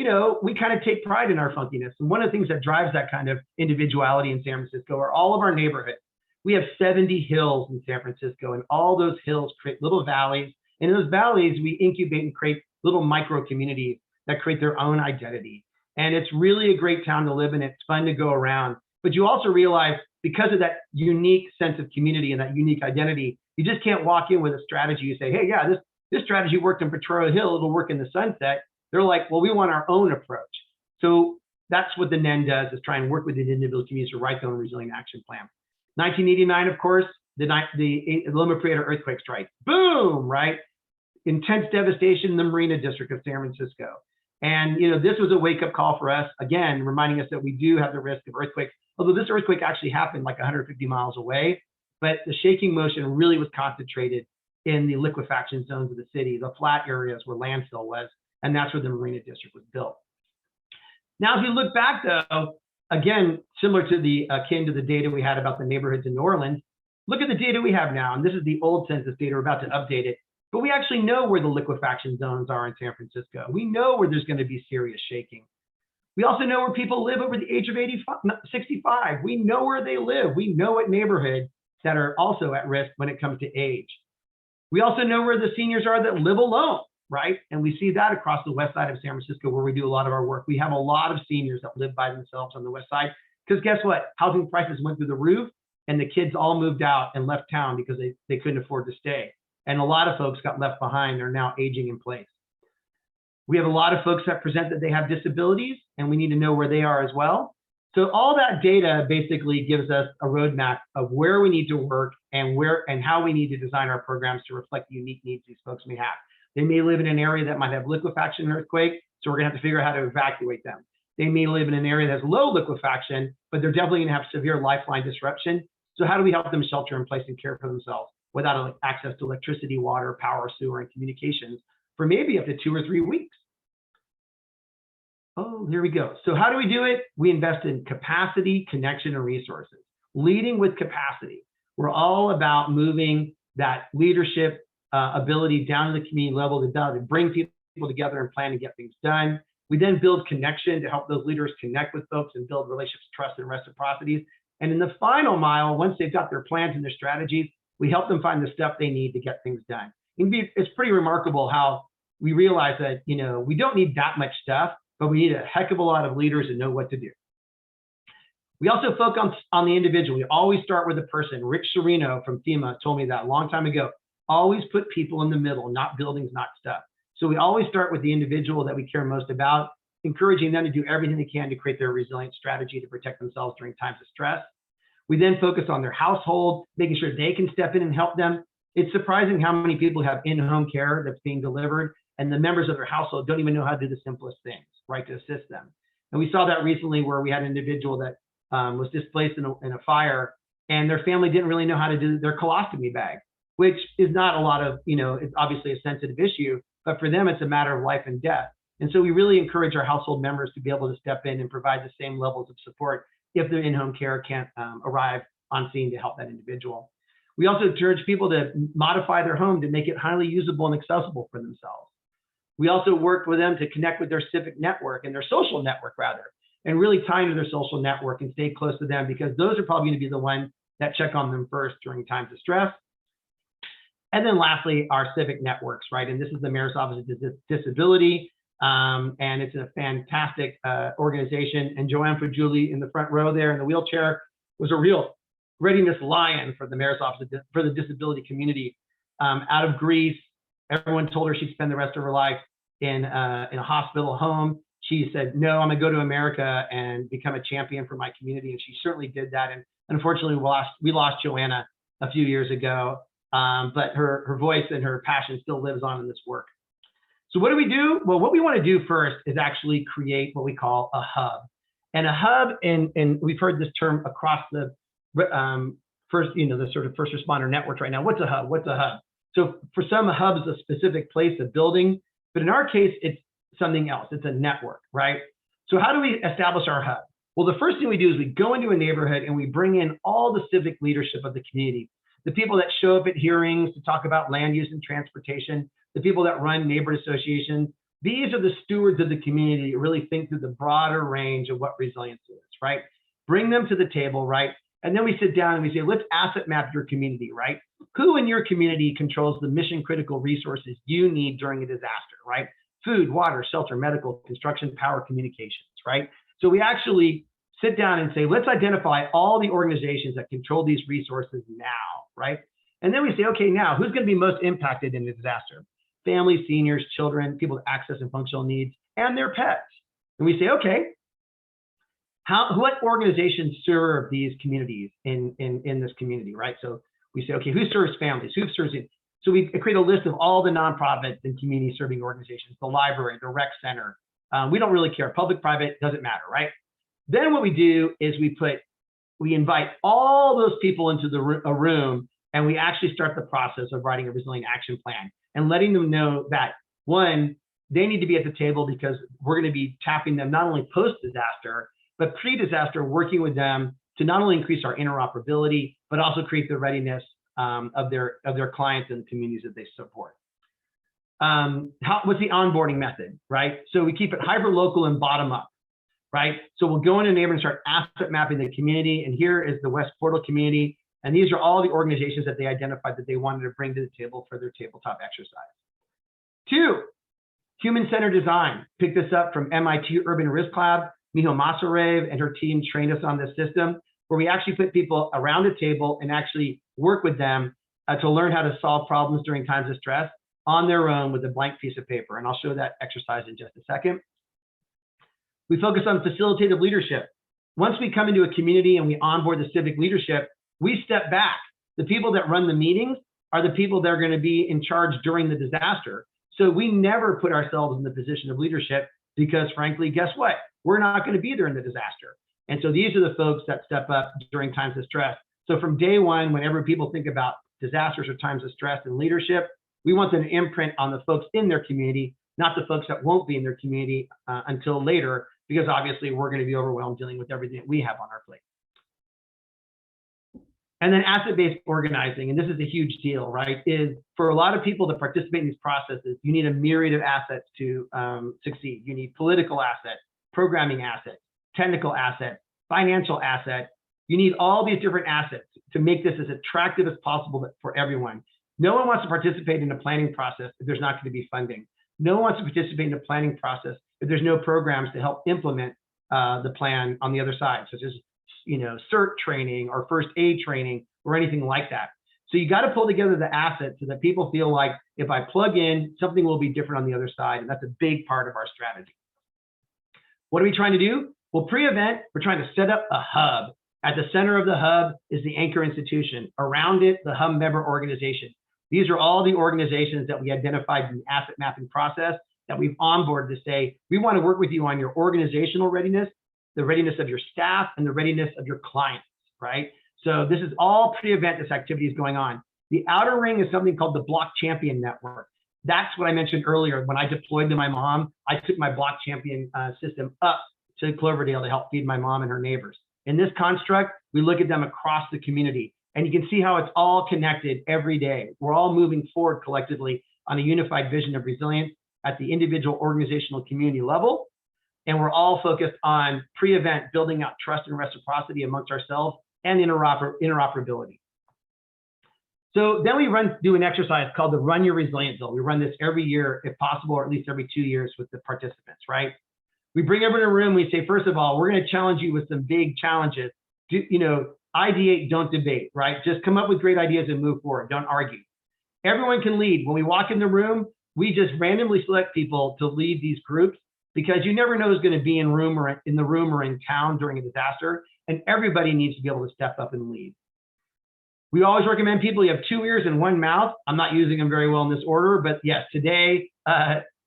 we kind of take pride in our funkiness. And one of the things that drives that kind of individuality in San Francisco are all of our neighborhoods. We have 70 hills in San Francisco, and all those hills create little valleys. And in those valleys, we incubate and create little micro communities that create their own identity. And it's really a great town to live in. It's fun to go around. But you also realize, because of that unique sense of community and that unique identity, you just can't walk in with a strategy. You say, hey, yeah, this strategy worked in Potrero Hill, it'll work in the Sunset. They're like, well, we want our own approach. So that's what the NEN does, is try and work with the individual communities to write their own resilient action plan. 1989, of course, the Loma Prieta earthquake strike. Boom, right? Intense devastation in the Marina District of San Francisco. And this was a wake-up call for us, again, reminding us that we do have the risk of earthquakes, although this earthquake actually happened 150 miles away. But the shaking motion really was concentrated in the liquefaction zones of the city, the flat areas where landfill was, and that's where the Marina District was built. Now, as we look back, though, again, similar to akin to the data we had about the neighborhoods in New Orleans, look at the data we have now, and this is the old census data. We're about to update it, but we actually know where the liquefaction zones are in San Francisco. We know where there's going to be serious shaking. We also know where people live over the age of 65. We know where they live. We know what neighborhood. that are also at risk when it comes to age. We also know where the seniors are that live alone, right? And we see that across the west side of San Francisco where we do a lot of our work. We have a lot of seniors that live by themselves on the west side because guess what? Housing prices went through the roof and the kids all moved out and left town because they couldn't afford to stay. And a lot of folks got left behind. They're now aging in place. We have a lot of folks that present that they have disabilities and we need to know where they are as well. So all that data basically gives us a roadmap of where we need to work and where and how we need to design our programs to reflect the unique needs these folks may have. They may live in an area that might have liquefaction earthquake, so we're gonna have to figure out how to evacuate them. They may live in an area that has low liquefaction, but they're definitely gonna have severe lifeline disruption. So how do we help them shelter in place and care for themselves without access to electricity, water, power, sewer, and communications for maybe up to 2 or 3 weeks? Oh, here we go. So how do we do it? We invest in capacity, connection, and resources. Leading with capacity. We're all about moving that leadership ability down to the community level to bring people together and plan to get things done. We then build connection to help those leaders connect with folks and build relationships, trust, and reciprocities. And in the final mile, once they've got their plans and their strategies, we help them find the stuff they need to get things done. It's pretty remarkable how we realize that, you know, we don't need that much stuff, but we need a heck of a lot of leaders that know what to do. We also focus on the individual. We always start with a person. Rich Serino from FEMA told me that a long time ago. Always put people in the middle, not buildings, not stuff. So we always start with the individual that we care most about, encouraging them to do everything they can to create their resilient strategy to protect themselves during times of stress. We then focus on their household, making sure they can step in and help them. It's surprising how many people have in-home care that's being delivered, and the members of their household don't even know how to do the simplest things, right, to assist them. And we saw that recently where we had an individual that was displaced in a fire, and their family didn't really know how to do their colostomy bag, which is not a lot of, you know, it's obviously a sensitive issue, but for them, it's a matter of life and death. And so we really encourage our household members to be able to step in and provide the same levels of support if their in-home care can't arrive on scene to help that individual. We also encourage people to modify their home to make it highly usable and accessible for themselves. We also work with them to connect with their civic network and their social network rather, and really tie into their social network and stay close to them because those are probably going to be the ones that check on them first during times of stress. And then lastly, our civic networks, right? And this is the Mayor's Office of Disability, and it's a fantastic organization. And Joanne Fujuli in the front row there in the wheelchair was a real readiness lion for the Mayor's Office for the disability community. Out of Greece, everyone told her she'd spend the rest of her life in a hospital home. She said, no, I'm gonna go to America and become a champion for my community. And she certainly did that. And unfortunately, we lost Joanna a few years ago, but her voice and her passion still lives on in this work. So what do we do? Well, what we wanna do first is actually create what we call a hub. And a hub, and we've heard this term across the the sort of first responder networks right now. What's a hub? What's a hub? So for some, a hub is a specific place, a building, but in our case, it's something else. It's a network, right? So how do we establish our hub? Well, the first thing we do is we go into a neighborhood and we bring in all the civic leadership of the community, the people that show up at hearings to talk about land use and transportation, the people that run neighborhood associations. These are the stewards of the community that really think through the broader range of what resilience is, right? Bring them to the table, right? And then we sit down and we say, let's asset map your community, right? Who in your community controls the mission critical resources you need during a disaster, right? Food, water, shelter, medical, construction, power, communications, right? So we actually sit down and say, let's identify all the organizations that control these resources now, right? And then we say, okay, now who's gonna be most impacted in the disaster? Families, seniors, children, people with access and functional needs, and their pets. And we say, okay, what organizations serve these communities in this community, right? So we say, okay, who serves families? Who serves it? So we create a list of all the nonprofits and community serving organizations, the library, the rec center. We don't really care, public, private, doesn't matter, right? Then what we do is we invite all those people into a room and we actually start the process of writing a resilient action plan and letting them know that, one, they need to be at the table because we're going to be tapping them not only post-disaster, but pre-disaster, working with them to not only increase our interoperability, but also create the readiness of their clients and the communities that they support. What's the onboarding method, right? So we keep it hyper-local and bottom-up, right? So we'll go in a neighborhood and start asset mapping the community. And here is the West Portal community. And these are all the organizations that they identified that they wanted to bring to the table for their tabletop exercise. 2, human-centered design. Picked this up from MIT Urban Risk Lab. Miho Masarev and her team trained us on this system, where we actually put people around a table and actually work with them to learn how to solve problems during times of stress on their own with a blank piece of paper. And I'll show that exercise in just a second. We focus on facilitative leadership. Once we come into a community and we onboard the civic leadership, we step back. The people that run the meetings are the people that are going to be in charge during the disaster. So we never put ourselves in the position of leadership because, frankly, guess what? We're not going to be there in the disaster. And so these are the folks that step up during times of stress. So from day one, whenever people think about disasters or times of stress and leadership, we want them to imprint on the folks in their community, not the folks that won't be in their community until later, because obviously we're going to be overwhelmed dealing with everything that we have on our plate. And then asset-based organizing, and this is a huge deal, right, is for a lot of people to participate in these processes, you need a myriad of assets to succeed. You need political assets, programming assets, technical assets, financial assets. You need all these different assets to make this as attractive as possible for everyone. No one wants to participate in a planning process if there's not going to be funding. No one wants to participate in a planning process if there's no programs to help implement the plan on the other side, such as CERT training or first aid training or anything like that. So you got to pull together the assets so that people feel like if I plug in, something will be different on the other side. And that's a big part of our strategy. What are we trying to do? Well, pre-event, we're trying to set up a hub. At the center of the hub is the anchor institution. Around it, the hub member organization. These are all the organizations that we identified in the asset mapping process that we've onboarded to say, we want to work with you on your organizational readiness, the readiness of your staff, and the readiness of your clients, right? So this is all pre-event, this activity is going on. The outer ring is something called the Block Champion Network. That's what I mentioned earlier. When I deployed to my mom, I took my Block Champion system up to Cloverdale to help feed my mom and her neighbors. In this construct, we look at them across the community, and you can see how it's all connected every day. We're all moving forward collectively on a unified vision of resilience at the individual, organizational, community level. And we're all focused on pre-event, building out trust and reciprocity amongst ourselves and interoperability. So then we do an exercise called the Run Your Resilience Zone. We run this every year, if possible, or at least every 2 years with the participants, right? We bring everyone in a room. We say, first of all, we're going to challenge you with some big challenges. Ideate, don't debate, right? Just come up with great ideas and move forward. Don't argue. Everyone can lead. When we walk in the room, we just randomly select people to lead these groups because you never know who's going to be in the room or in town during a disaster, and everybody needs to be able to step up and lead. We always recommend people, you have 2 ears and 1 mouth. I'm not using them very well in this order, but yes, today,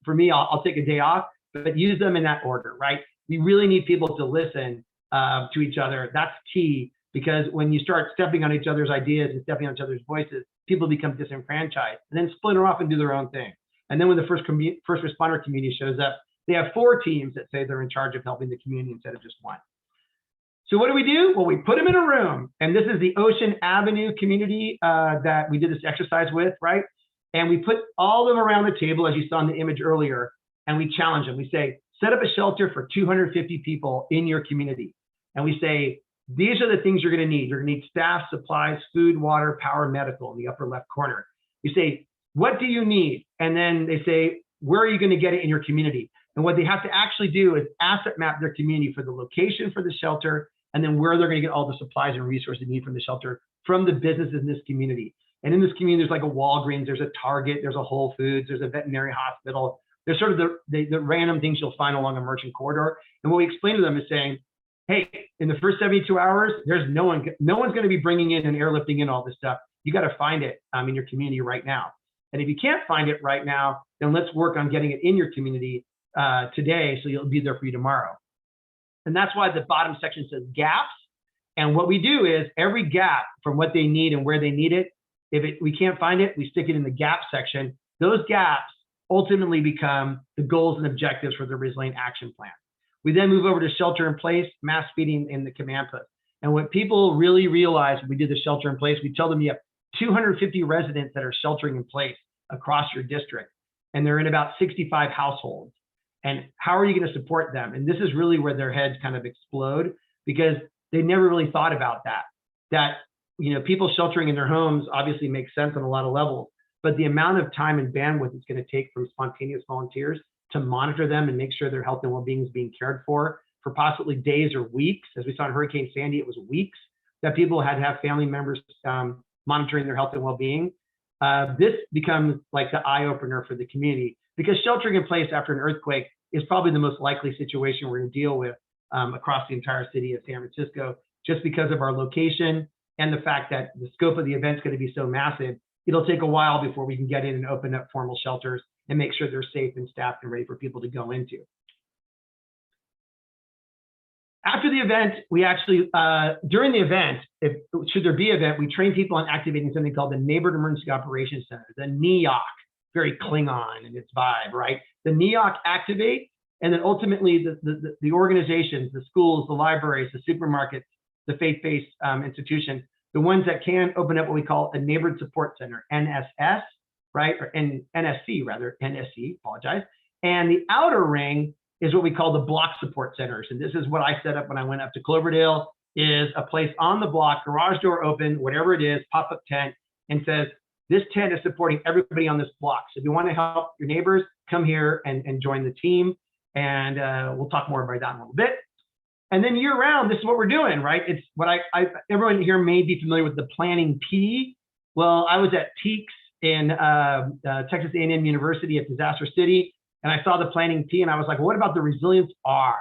for me, I'll take a day off, but use them in that order, right? We really need people to listen to each other. That's key, because when you start stepping on each other's ideas and stepping on each other's voices, people become disenfranchised and then splinter off and do their own thing. And then when the first responder community shows up, they have 4 teams that say they're in charge of helping the community instead of just 1. So what do? Well, we put them in a room, and this is the Ocean Avenue community that we did this exercise with, right? And we put all of them around the table, as you saw in the image earlier, and we challenge them. We say, set up a shelter for 250 people in your community. And we say, these are the things you're going to need. You're going to need staff, supplies, food, water, power, medical in the upper left corner. We say, what do you need? And then they say, where are you going to get it in your community? And what they have to actually do is asset map their community for the location for the shelter, and then where they're going to get all the supplies and resources they need from the shelter from the businesses in this community. And in this community, there's like a Walgreens, there's a Target, there's a Whole Foods, there's a veterinary hospital. There's sort of the random things you'll find along a merchant corridor. And what we explain to them is saying, hey, in the first 72 hours, there's no one's going to be bringing in and airlifting in all this stuff. You got to find it in your community right now. And if you can't find it right now, then let's work on getting it in your community today, so it'll be there for you tomorrow. And that's why the bottom section says gaps. And what we do is every gap from what they need and where they need it, we can't find it, we stick it in the gap section. Those gaps ultimately become the goals and objectives for the Resilient Action Plan. We then move over to shelter in place, mass feeding in the command post. And what people really realize when we did the shelter in place, we tell them you have 250 residents that are sheltering in place across your district, and they're in about 65 households. And how are you going to support them? And this is really where their heads kind of explode, because they never really thought about that people sheltering in their homes obviously makes sense on a lot of levels, but the amount of time and bandwidth it's going to take from spontaneous volunteers to monitor them and make sure their health and well-being is being cared for possibly days or weeks. As we saw in Hurricane Sandy, it was weeks that people had to have family members monitoring their health and well-being. This becomes like the eye opener for the community, because sheltering in place after an earthquake is probably the most likely situation we're going to deal with across the entire city of San Francisco, just because of our location and the fact that the scope of the event is going to be so massive. It'll take a while before we can get in and open up formal shelters and make sure they're safe and staffed and ready for people to go into. After the event, we actually, during the event, should there be an event, we train people on activating something called the Neighborhood Emergency Operations Center, the NEOC, very Klingon in its vibe, right? The NEOC activate, and then ultimately the organizations, the schools, the libraries, the supermarkets, the faith-based institutions, the ones that can open up what we call a Neighborhood Support Center, NSS, right? Or NSC rather, NSC, apologize. And the outer ring is what we call the block support centers. And this is what I set up when I went up to Cloverdale, is a place on the block, garage door open, whatever it is, pop-up tent, and says, this tent is supporting everybody on this block. So if you want to help your neighbors, come here and join the team. And we'll talk more about that in a little bit. And then year round, this is what we're doing, right? It's what everyone here may be familiar with the Planning P. Well, I was at TEACS in Texas A&M University at Disaster City, and I saw the Planning P, and I was like, well, what about the Resilience R?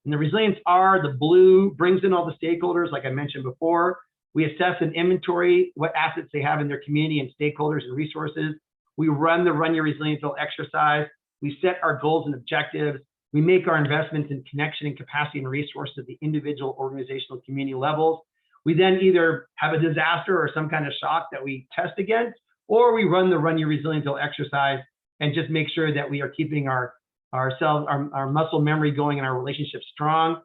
And the Resilience R, the blue, brings in all the stakeholders, like I mentioned before. We assess and inventory what assets they have in their community and stakeholders and resources. We run the Run Your Resilience Bill exercise. We set our goals and objectives. We make our investments in connection and capacity and resources at the individual, organizational, community levels. We then either have a disaster or some kind of shock that we test against, or we run the Run Your Resilience Bill exercise and just make sure that we are keeping our muscle memory going and our relationships strong.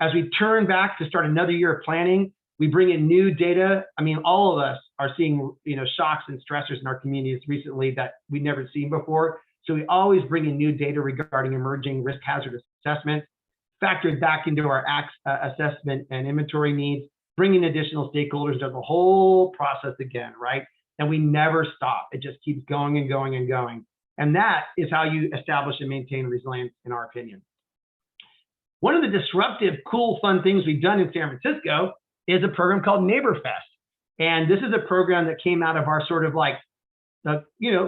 As we turn back to start another year of planning, we bring in new data. I mean, all of us are seeing, shocks and stressors in our communities recently that we've never seen before. So we always bring in new data regarding emerging risk hazard assessments, factored back into our assessment and inventory needs, bringing additional stakeholders to the whole process again, right? And we never stop. It just keeps going and going and going. And that is how you establish and maintain resilience, in our opinion. One of the disruptive, cool, fun things we've done in San Francisco is a program called NeighborFest. And this is a program that came out of our sort of like,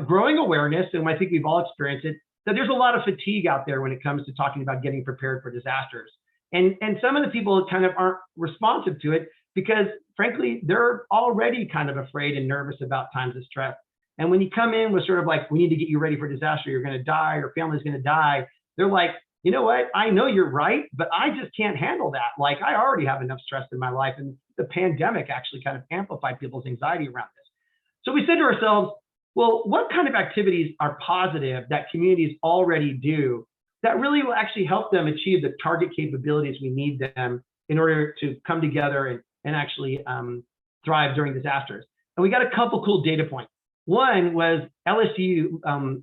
growing awareness, and I think we've all experienced it, that there's a lot of fatigue out there when it comes to talking about getting prepared for disasters. And some of the people kind of aren't responsive to it because, frankly, they're already kind of afraid and nervous about times of stress. And when you come in with sort of like, we need to get you ready for disaster, you're going to die, your family's going to die, they're like, you know what, I know you're right, but I just can't handle that. Like, I already have enough stress in my life. And the pandemic actually kind of amplified people's anxiety around this. So we said to ourselves, well, what kind of activities are positive that communities already do that really will actually help them achieve the target capabilities we need them in order to come together and actually thrive during disasters? And we got a couple cool data points. One was LSU.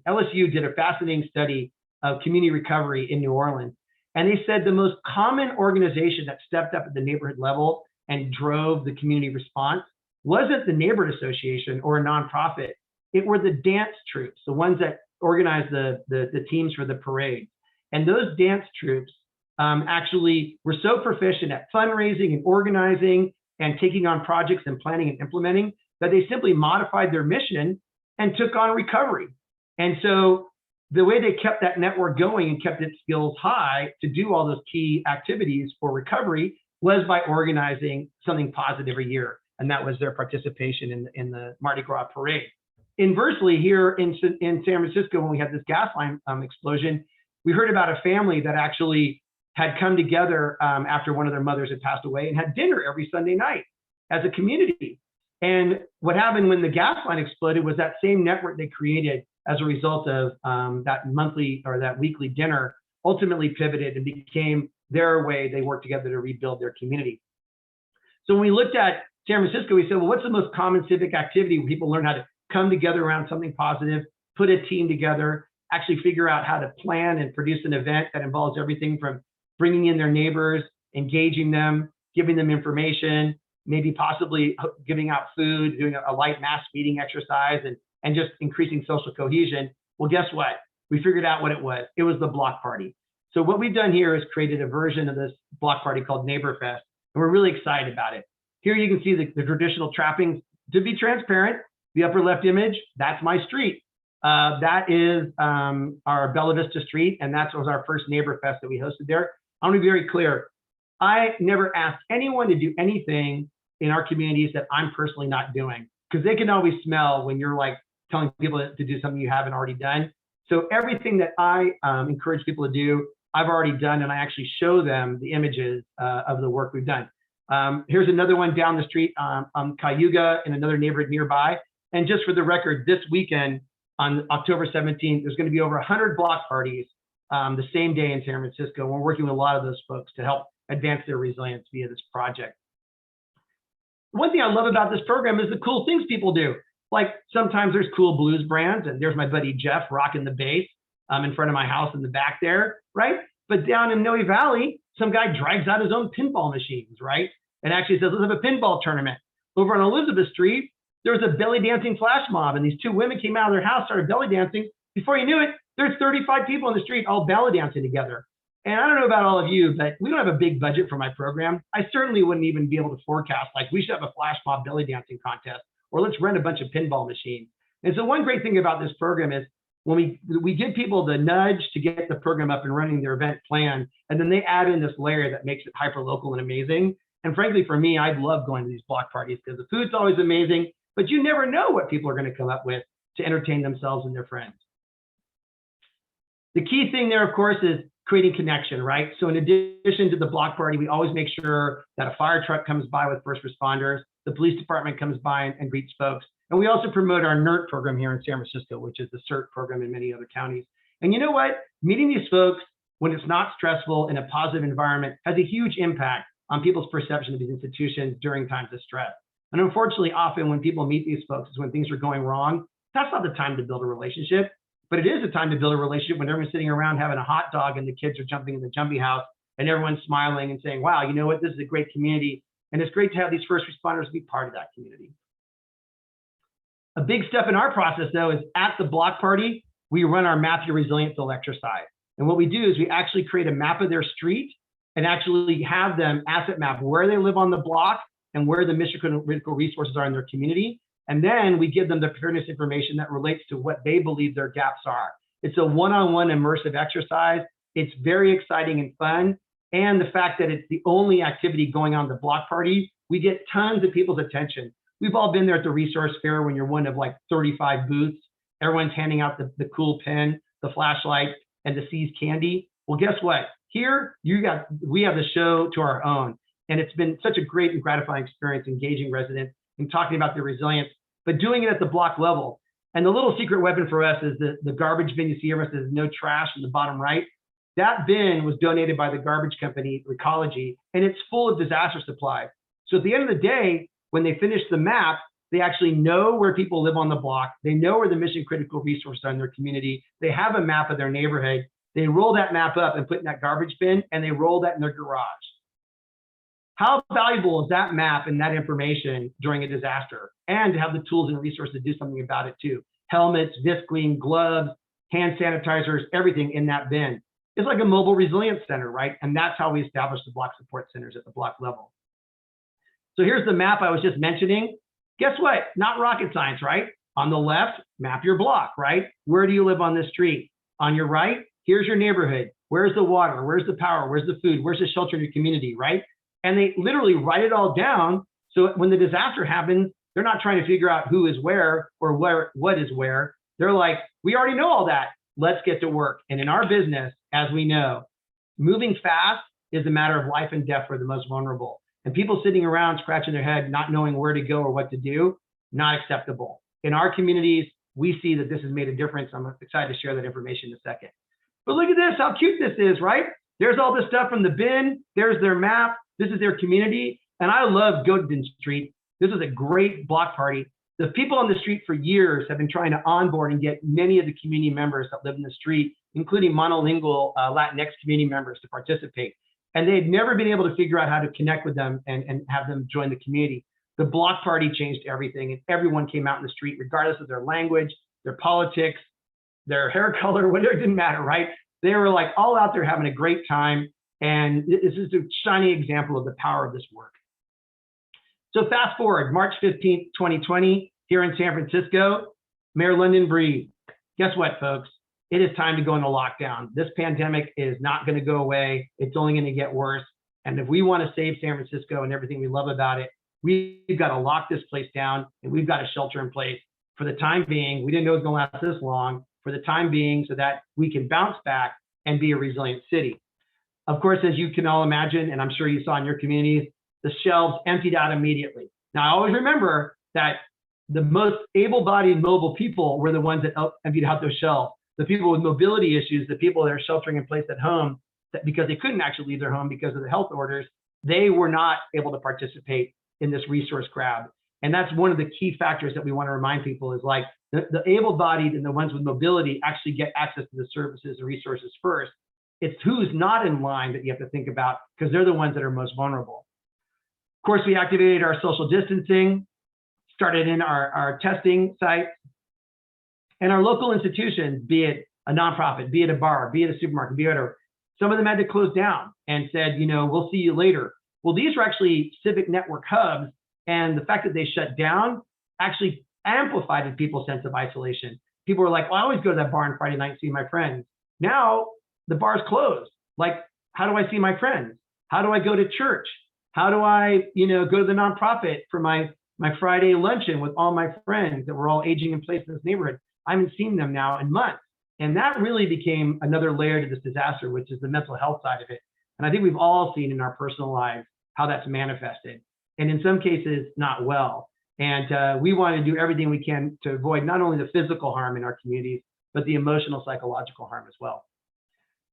LSU did a fascinating study of community recovery in New Orleans. And they said the most common organization that stepped up at the neighborhood level and drove the community response wasn't the neighborhood association or a nonprofit. It were the dance troops, the ones that organized the teams for the parade. And those dance troops actually were so proficient at fundraising and organizing and taking on projects and planning and implementing that they simply modified their mission and took on recovery. And so the way they kept that network going and kept its skills high to do all those key activities for recovery was by organizing something positive a year. And that was their participation in the Mardi Gras parade. Inversely, here in San Francisco, when we had this gas line explosion, we heard about a family that actually had come together after one of their mothers had passed away and had dinner every Sunday night as a community. And what happened when the gas line exploded was that same network they created as a result of that monthly or that weekly dinner ultimately pivoted and became their way they worked together to rebuild their community. So when we looked at San Francisco, we said, well, what's the most common civic activity where people learn how to come together around something positive, put a team together, actually figure out how to plan and produce an event that involves everything from bringing in their neighbors, engaging them, giving them information, maybe possibly giving out food, doing a light mass feeding exercise, and just increasing social cohesion. Well, guess what? We figured out what it was. It was the block party. So what we've done here is created a version of this block party called Neighbor Fest, and we're really excited about it. Here you can see the traditional trappings. To be transparent, the upper left image, that's my street. That is our Bella Vista Street, and that was our first Neighbor Fest that we hosted there. I want to be very clear. I never asked anyone to do anything in our communities that I'm personally not doing, because they can always smell when you're like telling people to do something you haven't already done. So everything that I encourage people to do, I've already done, and I actually show them the images of the work we've done. Here's another one down the street on Cayuga in another neighborhood nearby. And just for the record, this weekend on October 17th, there's going to be over 100 block parties the same day in San Francisco. We're working with a lot of those folks to help advance their resilience via this project. One thing I love about this program is the cool things people do. Like sometimes there's cool blues brands, and there's my buddy Jeff rocking the bass in front of my house in the back there, right? But down in Noe Valley, some guy drags out his own pinball machines, right? And actually says, let's have a pinball tournament. Over on Elizabeth Street, there was a belly dancing flash mob, and these two women came out of their house, started belly dancing. Before you knew it, there's 35 people in the street all belly dancing together. And I don't know about all of you, but we don't have a big budget for my program. I certainly wouldn't even be able to forecast, like, we should have a flash mob belly dancing contest, or let's rent a bunch of pinball machines. And so one great thing about this program is when we give people the nudge to get the program up and running, their event plan, and then they add in this layer that makes it hyper local and amazing. And frankly, for me, I love going to these block parties because the food's always amazing, but you never know what people are going to come up with to entertain themselves and their friends. The key thing there, of course, is creating connection, right? So in addition to the block party, we always make sure that a fire truck comes by with first responders, the police department comes by and greets folks. And we also promote our NERT program here in San Francisco, which is the CERT program in many other counties. And you know what? Meeting these folks when it's not stressful in a positive environment has a huge impact on people's perception of these institutions during times of stress. And unfortunately, often when people meet these folks is when things are going wrong. That's not the time to build a relationship, but it is a time to build a relationship when everyone's sitting around having a hot dog and the kids are jumping in the jumpy house and everyone's smiling and saying, wow, you know what, this is a great community. And it's great to have these first responders be part of that community. A big step in our process, though, is at the block party, we run our Map Your Resilience exercise. And what we do is we actually create a map of their street and actually have them asset map where they live on the block and where the mission critical resources are in their community. And then we give them the preparedness information that relates to what they believe their gaps are. It's a one-on-one immersive exercise. It's very exciting and fun. And the fact that it's the only activity going on the block party, we get tons of people's attention. We've all been there at the resource fair when you're one of like 35 booths. Everyone's handing out the cool pen, the flashlight, and the C's candy. Well, guess what? Here, we have the show to our own. And it's been such a great and gratifying experience engaging residents and talking about their resilience, but doing it at the block level. And the little secret weapon for us is the garbage bin. You see here, says no trash in the bottom right. That bin was donated by the garbage company, Recology, and it's full of disaster supplies. So at the end of the day, when they finish the map, they actually know where people live on the block. They know where the mission critical resources are in their community. They have a map of their neighborhood. They roll that map up and put it in that garbage bin, and they roll that in their garage. How valuable is that map and that information during a disaster? And to have the tools and resources to do something about it too. Helmets, Visclean, gloves, hand sanitizers, everything in that bin. It's like a mobile resilience center, right? And that's how we establish the block support centers at the block level. So here's the map I was just mentioning. Guess what? Not rocket science, right? On the left, map your block, right? Where do you live on this street? On your right, here's your neighborhood. Where's the water? Where's the power? Where's the food? Where's the shelter in your community, right? And they literally write it all down. So when the disaster happens, they're not trying to figure out who is where or what is where. They're like, we already know all that. Let's get to work. And in our business, as we know, moving fast is a matter of life and death for the most vulnerable. And people sitting around scratching their head, not knowing where to go or what to do, not acceptable. In our communities, we see that this has made a difference. I'm excited to share that information in a second. But look at this, how cute this is, right? There's all this stuff from the bin. There's their map. This is their community. And I love Goodden Street. This is a great block party. The people on the street for years have been trying to onboard and get many of the community members that live in the street, including monolingual Latinx community members, to participate. and they had never been able to figure out how to connect with them and have them join the community. The block party changed everything, and everyone came out in the street, regardless of their language, their politics, their hair color, whatever, it didn't matter, right? They were like all out there having a great time. And this is a shining example of the power of this work. So fast forward, March 15th, 2020, here in San Francisco, Mayor London Breed. Guess what, folks? It is time to go into lockdown. This pandemic is not going to go away. It's only going to get worse. And if we want to save San Francisco and everything we love about it, we've got to lock this place down, and we've got to shelter in place for the time being. We didn't know it was going to last this long, for the time being, so that we can bounce back and be a resilient city. Of course, as you can all imagine, and I'm sure you saw in your communities, the shelves emptied out immediately. Now, I always remember that the most able-bodied mobile people were the ones that emptied out those shelves. The people with mobility issues, the people that are sheltering in place at home, that because they couldn't actually leave their home because of the health orders, they were not able to participate in this resource grab. And that's one of the key factors that we want to remind people is like the able-bodied and the ones with mobility actually get access to the services and resources first. It's who's not in line that you have to think about, because they're the ones that are most vulnerable. Of course, we activated our social distancing, started in our testing sites, and our local institutions, be it a nonprofit, be it a bar, be it a supermarket, be it whatever, some of them had to close down and said, we'll see you later. Well, these were actually civic network hubs, and the fact that they shut down actually amplified people's sense of isolation. People were like, well, I always go to that bar on Friday night and see my friends. Now the bar's closed. Like, how do I see my friends? How do I go to church? How do I, go to the nonprofit for my Friday luncheon with all my friends that were all aging in place in this neighborhood? I haven't seen them now in months. And that really became another layer to this disaster, which is the mental health side of it. And I think we've all seen in our personal lives how that's manifested, and in some cases, not well. And we want to do everything we can to avoid not only the physical harm in our communities, but the emotional, psychological harm as well.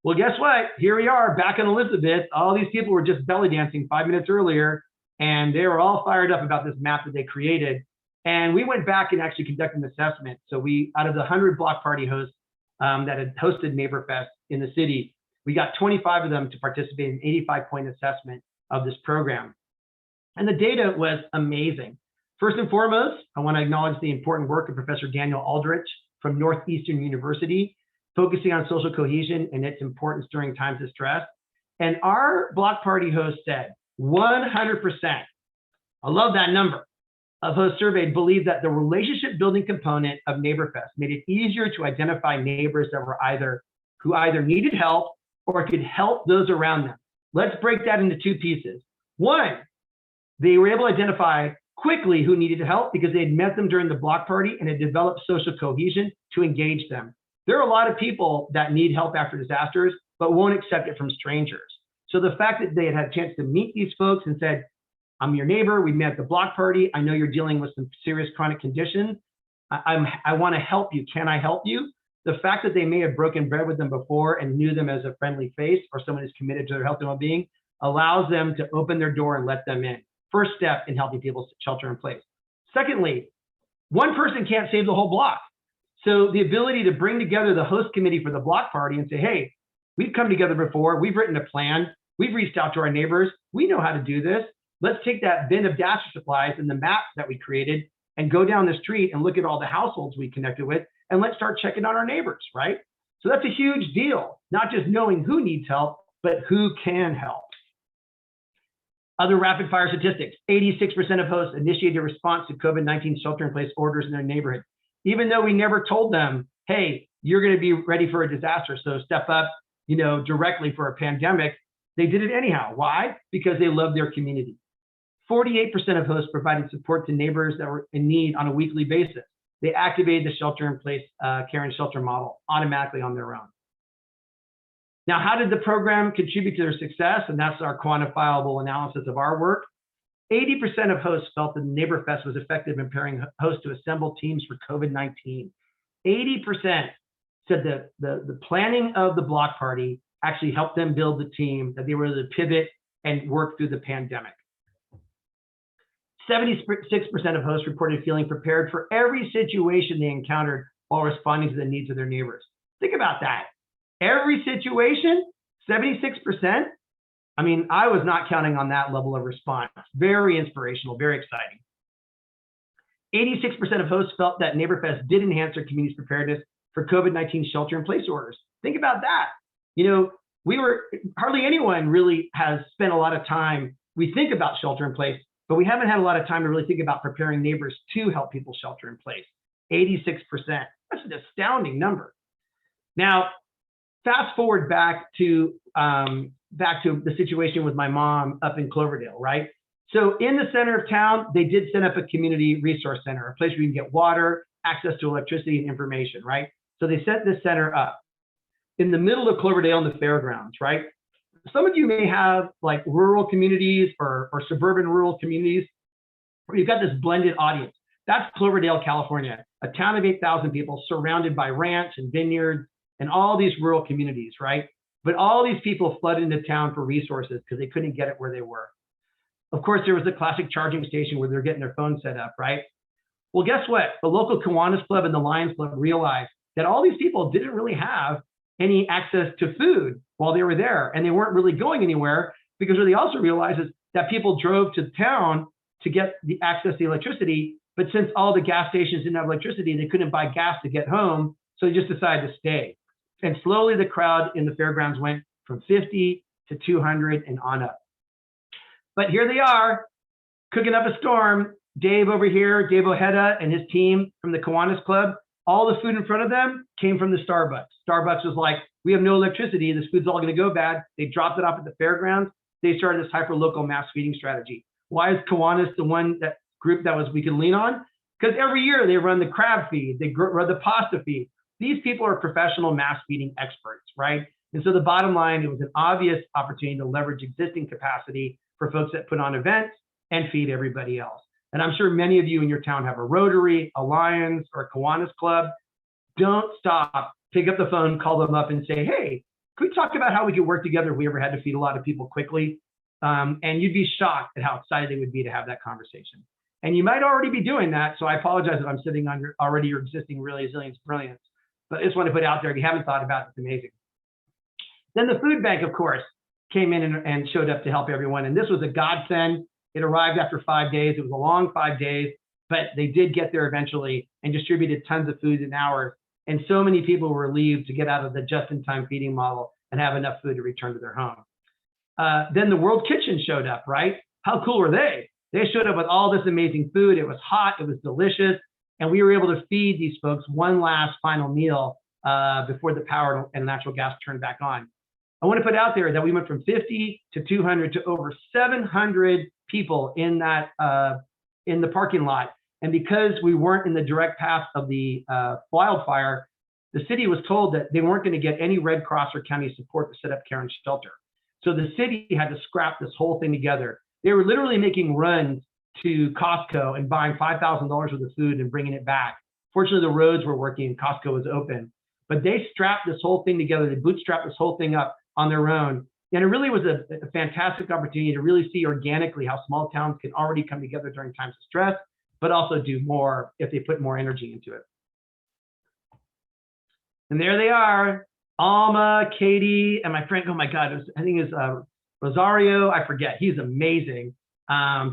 Well, guess what? Here we are back in Elizabeth. All these people were just belly dancing 5 minutes earlier, and they were all fired up about this map that they created. And we went back and actually conducted an assessment. So we, out of the 100 block party hosts that had hosted NeighborFest in the city, we got 25 of them to participate in an 85-point assessment of this program. And the data was amazing. First and foremost, I want to acknowledge the important work of Professor Daniel Aldrich from Northeastern University, focusing on social cohesion and its importance during times of stress. And our block party host said 100%, I love that number, of hosts surveyed believed that the relationship building component of NeighborFest made it easier to identify neighbors that were who either needed help or could help those around them. Let's break that into two pieces. One, they were able to identify quickly who needed help because they had met them during the block party and had developed social cohesion to engage them. There are a lot of people that need help after disasters, but won't accept it from strangers. So the fact that they had a chance to meet these folks and said, I'm your neighbor, we met at the block party, I know you're dealing with some serious chronic conditions, I want to help you, can I help you? The fact that they may have broken bread with them before and knew them as a friendly face or someone who's committed to their health and well-being allows them to open their door and let them in. First step in helping people shelter in place. Secondly, one person can't save the whole block. So the ability to bring together the host committee for the block party and say, hey, we've come together before, we've written a plan, we've reached out to our neighbors, we know how to do this. Let's take that bin of disaster supplies and the map that we created and go down the street and look at all the households we connected with, and let's start checking on our neighbors, right? So that's a huge deal, not just knowing who needs help, but who can help. Other rapid fire statistics, 86% of hosts initiated a response to COVID-19 shelter-in-place orders in their neighborhood, even though we never told them, hey, you're gonna be ready for a disaster, so step up, directly for a pandemic. They did it anyhow. Why? Because they love their community. 48% of hosts provided support to neighbors that were in need on a weekly basis. They activated the shelter-in-place care and shelter model automatically on their own. Now, how did the program contribute to their success? And that's our quantifiable analysis of our work. 80% of hosts felt that NeighborFest was effective in preparing hosts to assemble teams for COVID-19. 80% said that the planning of the block party actually helped them build the team, that they were able to pivot and work through the pandemic. 76% of hosts reported feeling prepared for every situation they encountered while responding to the needs of their neighbors. Think about that. Every situation, 76%, I mean, I was not counting on that level of response. Very inspirational, very exciting. 86% of hosts felt that NeighborFest did enhance their community's preparedness for COVID-19 shelter-in-place orders. Think about that. You know, hardly anyone really has spent a lot of time. We think about shelter-in-place, but we haven't had a lot of time to really think about preparing neighbors to help people shelter in place. 86%. That's an astounding number. Now, fast forward back to the situation with my mom up in Cloverdale, right? So in the center of town, they did set up a community resource center, a place where you can get water, access to electricity, and information, right? So they set this center up in the middle of Cloverdale in the fairgrounds, right? Some of you may have like rural communities or suburban rural communities where you've got this blended audience. That's Cloverdale, California, a town of 8,000 people surrounded by ranch and vineyards and all these rural communities, right? But all these people flooded into town for resources because they couldn't get it where they were. Of course, there was the classic charging station where they're getting their phone set up, right? Well, guess what? The local Kiwanis Club and the Lions Club realized that all these people didn't really have any access to food while they were there, and they weren't really going anywhere, because what they also realized is that people drove to town to get the access to the electricity, but since all the gas stations didn't have electricity, they couldn't buy gas to get home, so they just decided to stay. And slowly the crowd in the fairgrounds went from 50 to 200 and on up. But here they are, cooking up a storm. Dave over here, Dave Ojeda and his team from the Kiwanis Club, all the food in front of them came from the Starbucks. Starbucks was like, we have no electricity. This food's all going to go bad. They dropped it off at the fairgrounds. They started this hyper-local mass feeding strategy. Why is Kiwanis the one group that we could lean on? Because every year they run the crab feed, they run the pasta feed. These people are professional mass feeding experts, right? And so the bottom line, it was an obvious opportunity to leverage existing capacity for folks that put on events and feed everybody else. And I'm sure many of you in your town have a Rotary, a Lions, or a Kiwanis Club. Don't stop, pick up the phone, call them up and say, hey, can we talk about how we could work together if we ever had to feed a lot of people quickly? And you'd be shocked at how excited they would be to have that conversation. And you might already be doing that, so I apologize if I'm sitting on your existing resilience brilliance. But I just want to put out there, if you haven't thought about it, it's amazing. Then the food bank, of course, came in and showed up to help everyone. And this was a godsend. It arrived after 5 days. It was a long 5 days, but they did get there eventually and distributed tons of food in hours. And so many people were relieved to get out of the just-in-time feeding model and have enough food to return to their home. Then the World Kitchen showed up, right? How cool were they? They showed up with all this amazing food. It was hot, it was delicious. And we were able to feed these folks one last final meal before the power and natural gas turned back on. I want to put out there that we went from 50 to 200 to over 700 people in that in the parking lot. And because we weren't in the direct path of the wildfire, the city was told that they weren't going to get any Red Cross or county support to set up care and shelter. So the city had to scrap this whole thing together. They were literally making runs to Costco and buying $5,000 worth of food and bringing it back. Fortunately, the roads were working and Costco was open. But they strapped this whole thing together. They bootstrapped this whole thing up on their own. And it really was a fantastic opportunity to really see organically how small towns can already come together during times of stress, but also do more if they put more energy into it. And there they are, Alma, Katie, and my friend, oh my God, I think it's Rosario, I forget, he's amazing.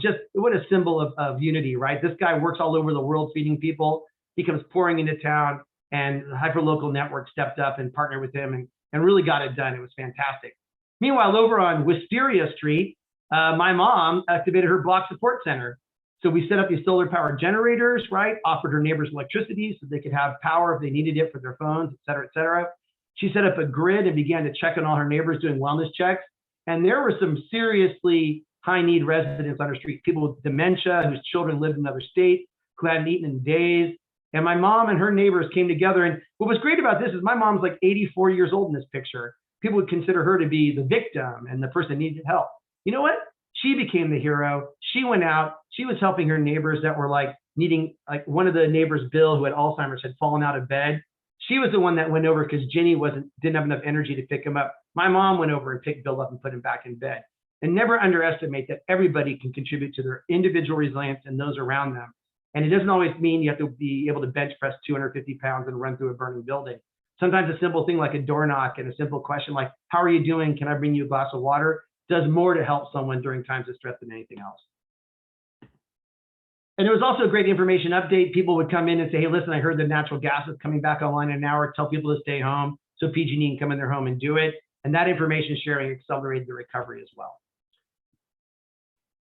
Just what a symbol of unity, right? This guy works all over the world feeding people. He comes pouring into town, and the hyperlocal network stepped up and partnered with him and really got it done. It was fantastic. Meanwhile, over on Wisteria Street, my mom activated her block support center. So we set up these solar powered generators, right? Offered her neighbors electricity so they could have power if they needed it for their phones, et cetera, et cetera. She set up a grid and began to check on all her neighbors doing wellness checks. And there were some seriously high need residents on her street, people with dementia, whose children lived in another state, who hadn't eaten in days. And my mom and her neighbors came together. And what was great about this is my mom's like 84 years old in this picture. People would consider her to be the victim and the person that needed help. You know what? She became the hero. She went out. She was helping her neighbors that were like needing, like one of the neighbors, Bill, who had Alzheimer's, had fallen out of bed. She was the one that went over because Jenny didn't have enough energy to pick him up. My mom went over and picked Bill up and put him back in bed. And never underestimate that everybody can contribute to their individual resilience and those around them. And it doesn't always mean you have to be able to bench press 250 pounds and run through a burning building. Sometimes a simple thing like a door knock and a simple question like, how are you doing? Can I bring you a glass of water? does more to help someone during times of stress than anything else. And it was also a great information update. People would come in and say, hey, listen, I heard the natural gas is coming back online in an hour. Tell people to stay home so PG&E can come in their home and do it. And that information sharing accelerated the recovery as well.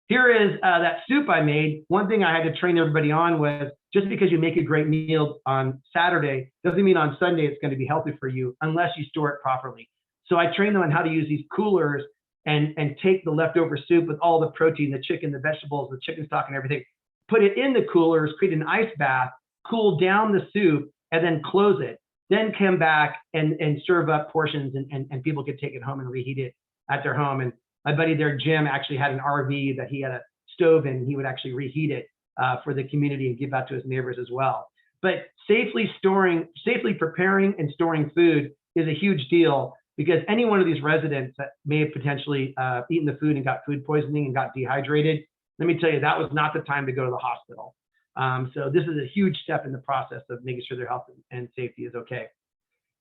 Here is that soup I made. One thing I had to train everybody on was just because you make a great meal on Saturday doesn't mean on Sunday it's going to be healthy for you unless you store it properly. So I trained them on how to use these coolers and take the leftover soup with all the protein, the chicken, the vegetables, the chicken stock and everything, put it in the coolers, create an ice bath, cool down the soup, and then close it. Then come back and serve up portions and people could take it home and reheat it at their home. And my buddy there, Jim, actually had an RV that he had a stove in. He would actually reheat it for the community and give out to his neighbors as well. But safely preparing and storing food is a huge deal because any one of these residents that may have potentially eaten the food and got food poisoning and got dehydrated, let me tell you, that was not the time to go to the hospital. So this is a huge step in the process of making sure their health and safety is okay.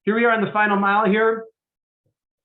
Here we are on the final mile here.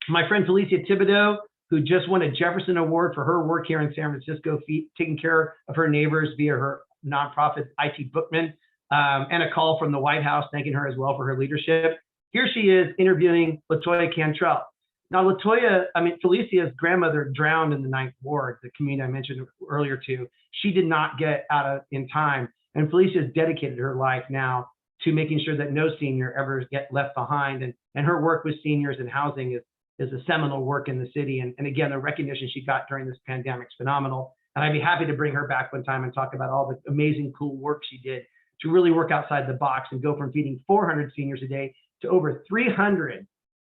My friend Felicia Thibodeau, who just won a Jefferson Award for her work here in San Francisco, taking care of her neighbors via her nonprofit IT Bookman, and a call from the White House thanking her as well for her leadership. Here she is interviewing LaToya Cantrell. Now, Felicia's grandmother drowned in the 9th Ward, the community I mentioned earlier too. She did not get out in time. And Felicia has dedicated her life now to making sure that no senior ever get left behind. And her work with seniors and housing is a seminal work in the city. And again, the recognition she got during this pandemic is phenomenal. And I'd be happy to bring her back one time and talk about all the amazing, cool work she did to really work outside the box and go from feeding 400 seniors a day to over 300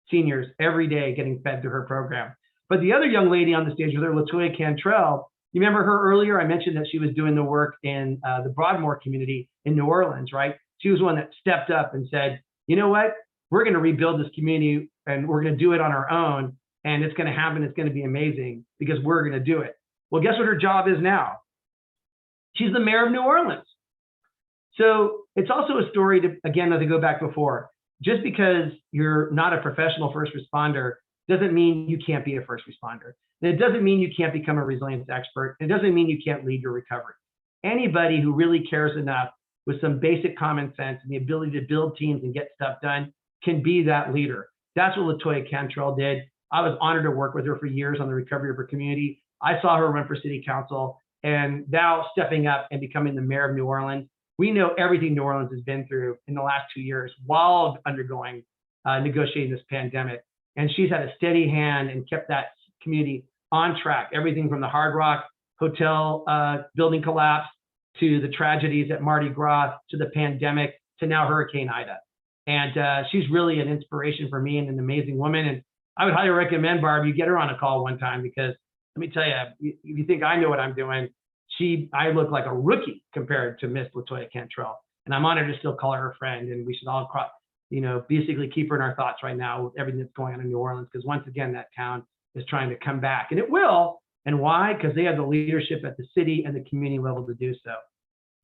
seniors every day getting fed through her program. But the other young lady on the stage with her, LaToya Cantrell, you remember her earlier? I mentioned that she was doing the work in the Broadmoor community in New Orleans, right? She was one that stepped up and said, you know what? We're going to rebuild this community and we're going to do it on our own. And it's going to happen. It's going to be amazing because we're going to do it. Well, guess what her job is now? She's the mayor of New Orleans. So it's also a story to, again, as I go back before, just because you're not a professional first responder doesn't mean you can't be a first responder. And it doesn't mean you can't become a resilience expert. It doesn't mean you can't lead your recovery. Anybody who really cares enough with some basic common sense and the ability to build teams and get stuff done can be that leader. That's what LaToya Cantrell did. I was honored to work with her for years on the recovery of her community. I saw her run for city council and now stepping up and becoming the mayor of New Orleans. We know everything New Orleans has been through in the last 2 years while undergoing negotiating this pandemic. And she's had a steady hand and kept that community on track. Everything from the Hard Rock Hotel building collapse to the tragedies at Mardi Gras to the pandemic to now Hurricane Ida. And she's really an inspiration for me and an amazing woman. And I would highly recommend, Barb, you get her on a call one time because let me tell you, if you think I know what I'm doing, I look like a rookie compared to Miss LaToya Cantrell. And I'm honored to still call her her friend. And we should all, basically keep her in our thoughts right now with everything that's going on in New Orleans, because once again, that town is trying to come back. And it will. And why? Because they have the leadership at the city and the community level to do so.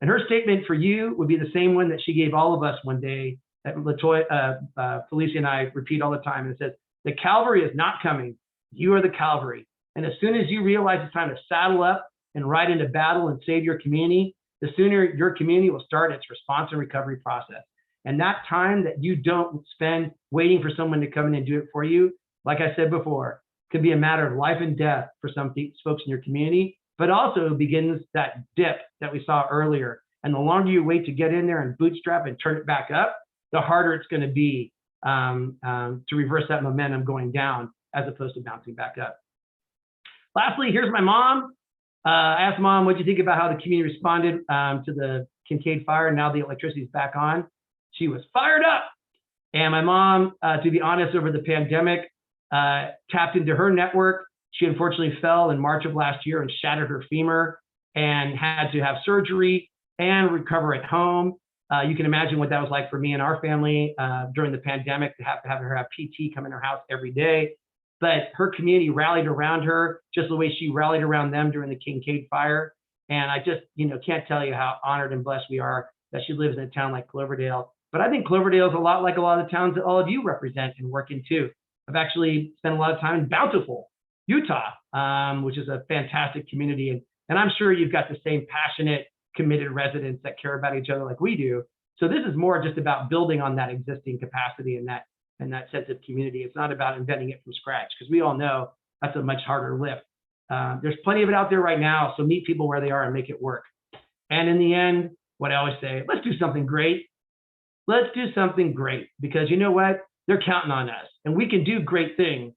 And her statement for you would be the same one that she gave all of us one day that Felicia and I repeat all the time. And it says, the cavalry is not coming. You are the cavalry. And as soon as you realize it's time to saddle up and ride into battle and save your community, the sooner your community will start its response and recovery process. And that time that you don't spend waiting for someone to come in and do it for you, like I said before, could be a matter of life and death for some folks in your community, but also begins that dip that we saw earlier. And the longer you wait to get in there and bootstrap and turn it back up, the harder it's going to be to reverse that momentum going down as opposed to bouncing back up. Lastly, here's my mom. I asked Mom, what do you think about how the community responded to the Kincaid fire? Now the electricity is back on. She was fired up. And my mom, to be honest, over the pandemic, tapped into her network. She unfortunately fell in March of last year and shattered her femur and had to have surgery and recover at home. You can imagine what that was like for me and our family during the pandemic to have her have PT come in her house every day. But her community rallied around her just the way she rallied around them during the Kincaid fire. And I just, can't tell you how honored and blessed we are that she lives in a town like Cloverdale. But I think Cloverdale is a lot like a lot of the towns that all of you represent and work in too. I've actually spent a lot of time in Bountiful, Utah, which is a fantastic community. And I'm sure you've got the same passionate, committed residents that care about each other like we do. So this is more just about building on that existing capacity and that sense of community. It's not about inventing it from scratch, because we all know that's a much harder lift. There's plenty of it out there right now. So meet people where they are and make it work. And in the end, what I always say, let's do something great. Let's do something great, because you know what? They're counting on us, and we can do great things.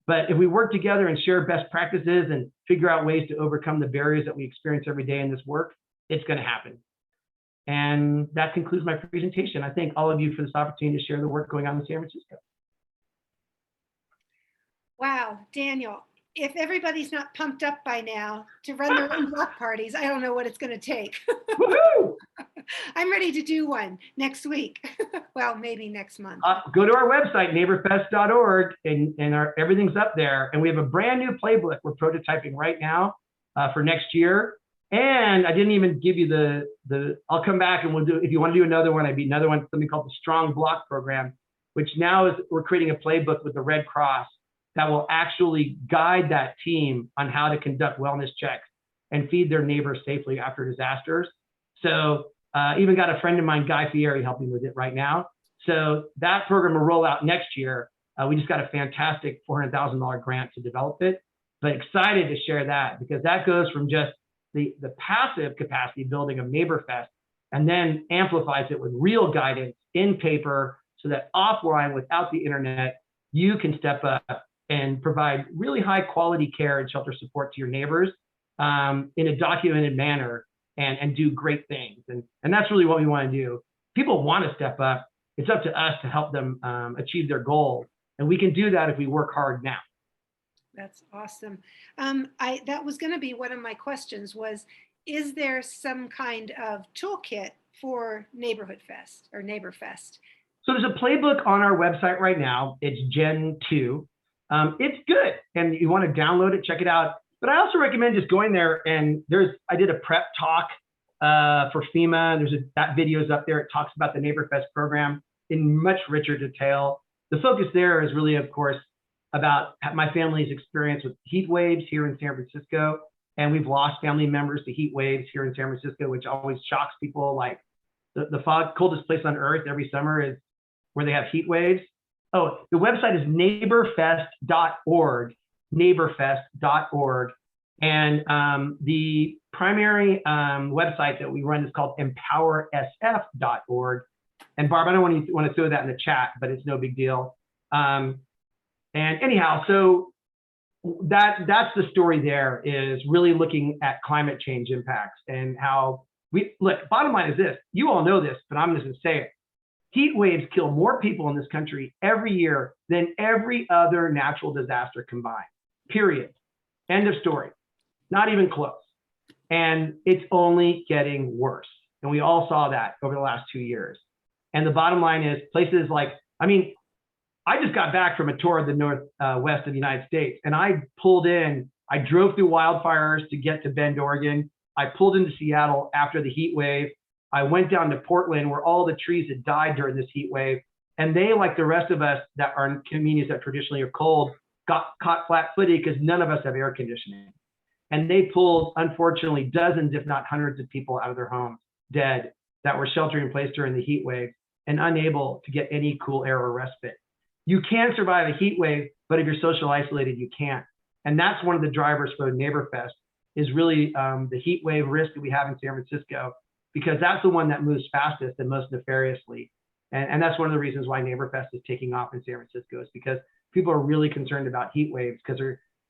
But if we work together and share best practices and figure out ways to overcome the barriers that we experience every day in this work, it's going to happen. And that concludes my presentation. I thank all of you for this opportunity to share the work going on in San Francisco. Wow, Daniel, if everybody's not pumped up by now to run their own block parties, I don't know what it's going to take. Woohoo! I'm ready to do one next week. Well, maybe next month. Go to our website, neighborfest.org, and everything's up there. And we have a brand new playbook we're prototyping right now for next year. And I didn't even give you I'll come back and we'll do, if you want to do another one, something called the Strong Block Program, which now is, we're creating a playbook with the Red Cross that will actually guide that team on how to conduct wellness checks and feed their neighbors safely after disasters. So even got a friend of mine, Guy Fieri, helping with it right now. So that program will roll out next year. We just got a fantastic $400,000 grant to develop it, but excited to share that, because that goes from just the passive capacity building of NeighborFest, and then amplifies it with real guidance in paper, so that offline, without the internet, you can step up and provide really high quality care and shelter support to your neighbors in a documented manner, and do great things. And that's really what we want to do. People want to step up. It's up to us to help them achieve their goals. And we can do that if we work hard now. That's awesome. That was going to be one of my questions was, is there some kind of toolkit for Neighborhood Fest or NeighborFest? So there's a playbook on our website right now. It's Gen 2. It's good. And you want to download it, check it out. But I also recommend just going there, and I did a prep talk for FEMA. That video is up there. It talks about the NeighborFest program in much richer detail. The focus there is really, of course, about my family's experience with heat waves here in San Francisco. And we've lost family members to heat waves here in San Francisco, which always shocks people. Like the coldest place on earth every summer is where they have heat waves. Oh, the website is neighborfest.org, neighborfest.org. And the primary website that we run is called empowersf.org. And Barb, I don't want to throw that in the chat, but it's no big deal. And anyhow, so that's the story there, is really looking at climate change impacts and how bottom line is this, you all know this, but I'm just gonna say it. Heat waves kill more people in this country every year than every other natural disaster combined, period. End of story, not even close. And it's only getting worse. And we all saw that over the last 2 years. And the bottom line is places like, I just got back from a tour of the northwest of the United States, and I drove through wildfires to get to Bend, Oregon. I pulled into Seattle after the heat wave. I went down to Portland, where all the trees had died during this heat wave. And they, like the rest of us that are in communities that traditionally are cold, got caught flat-footed because none of us have air conditioning. And they pulled, unfortunately, dozens, if not hundreds of people out of their homes, dead, that were sheltering in place during the heat wave and unable to get any cool air or respite. You can survive a heat wave, but if you're social isolated, you can't. And that's one of the drivers for NeighborFest, is really the heat wave risk that we have in San Francisco, because that's the one that moves fastest and most nefariously. And that's one of the reasons why NeighborFest is taking off in San Francisco, is because people are really concerned about heat waves, because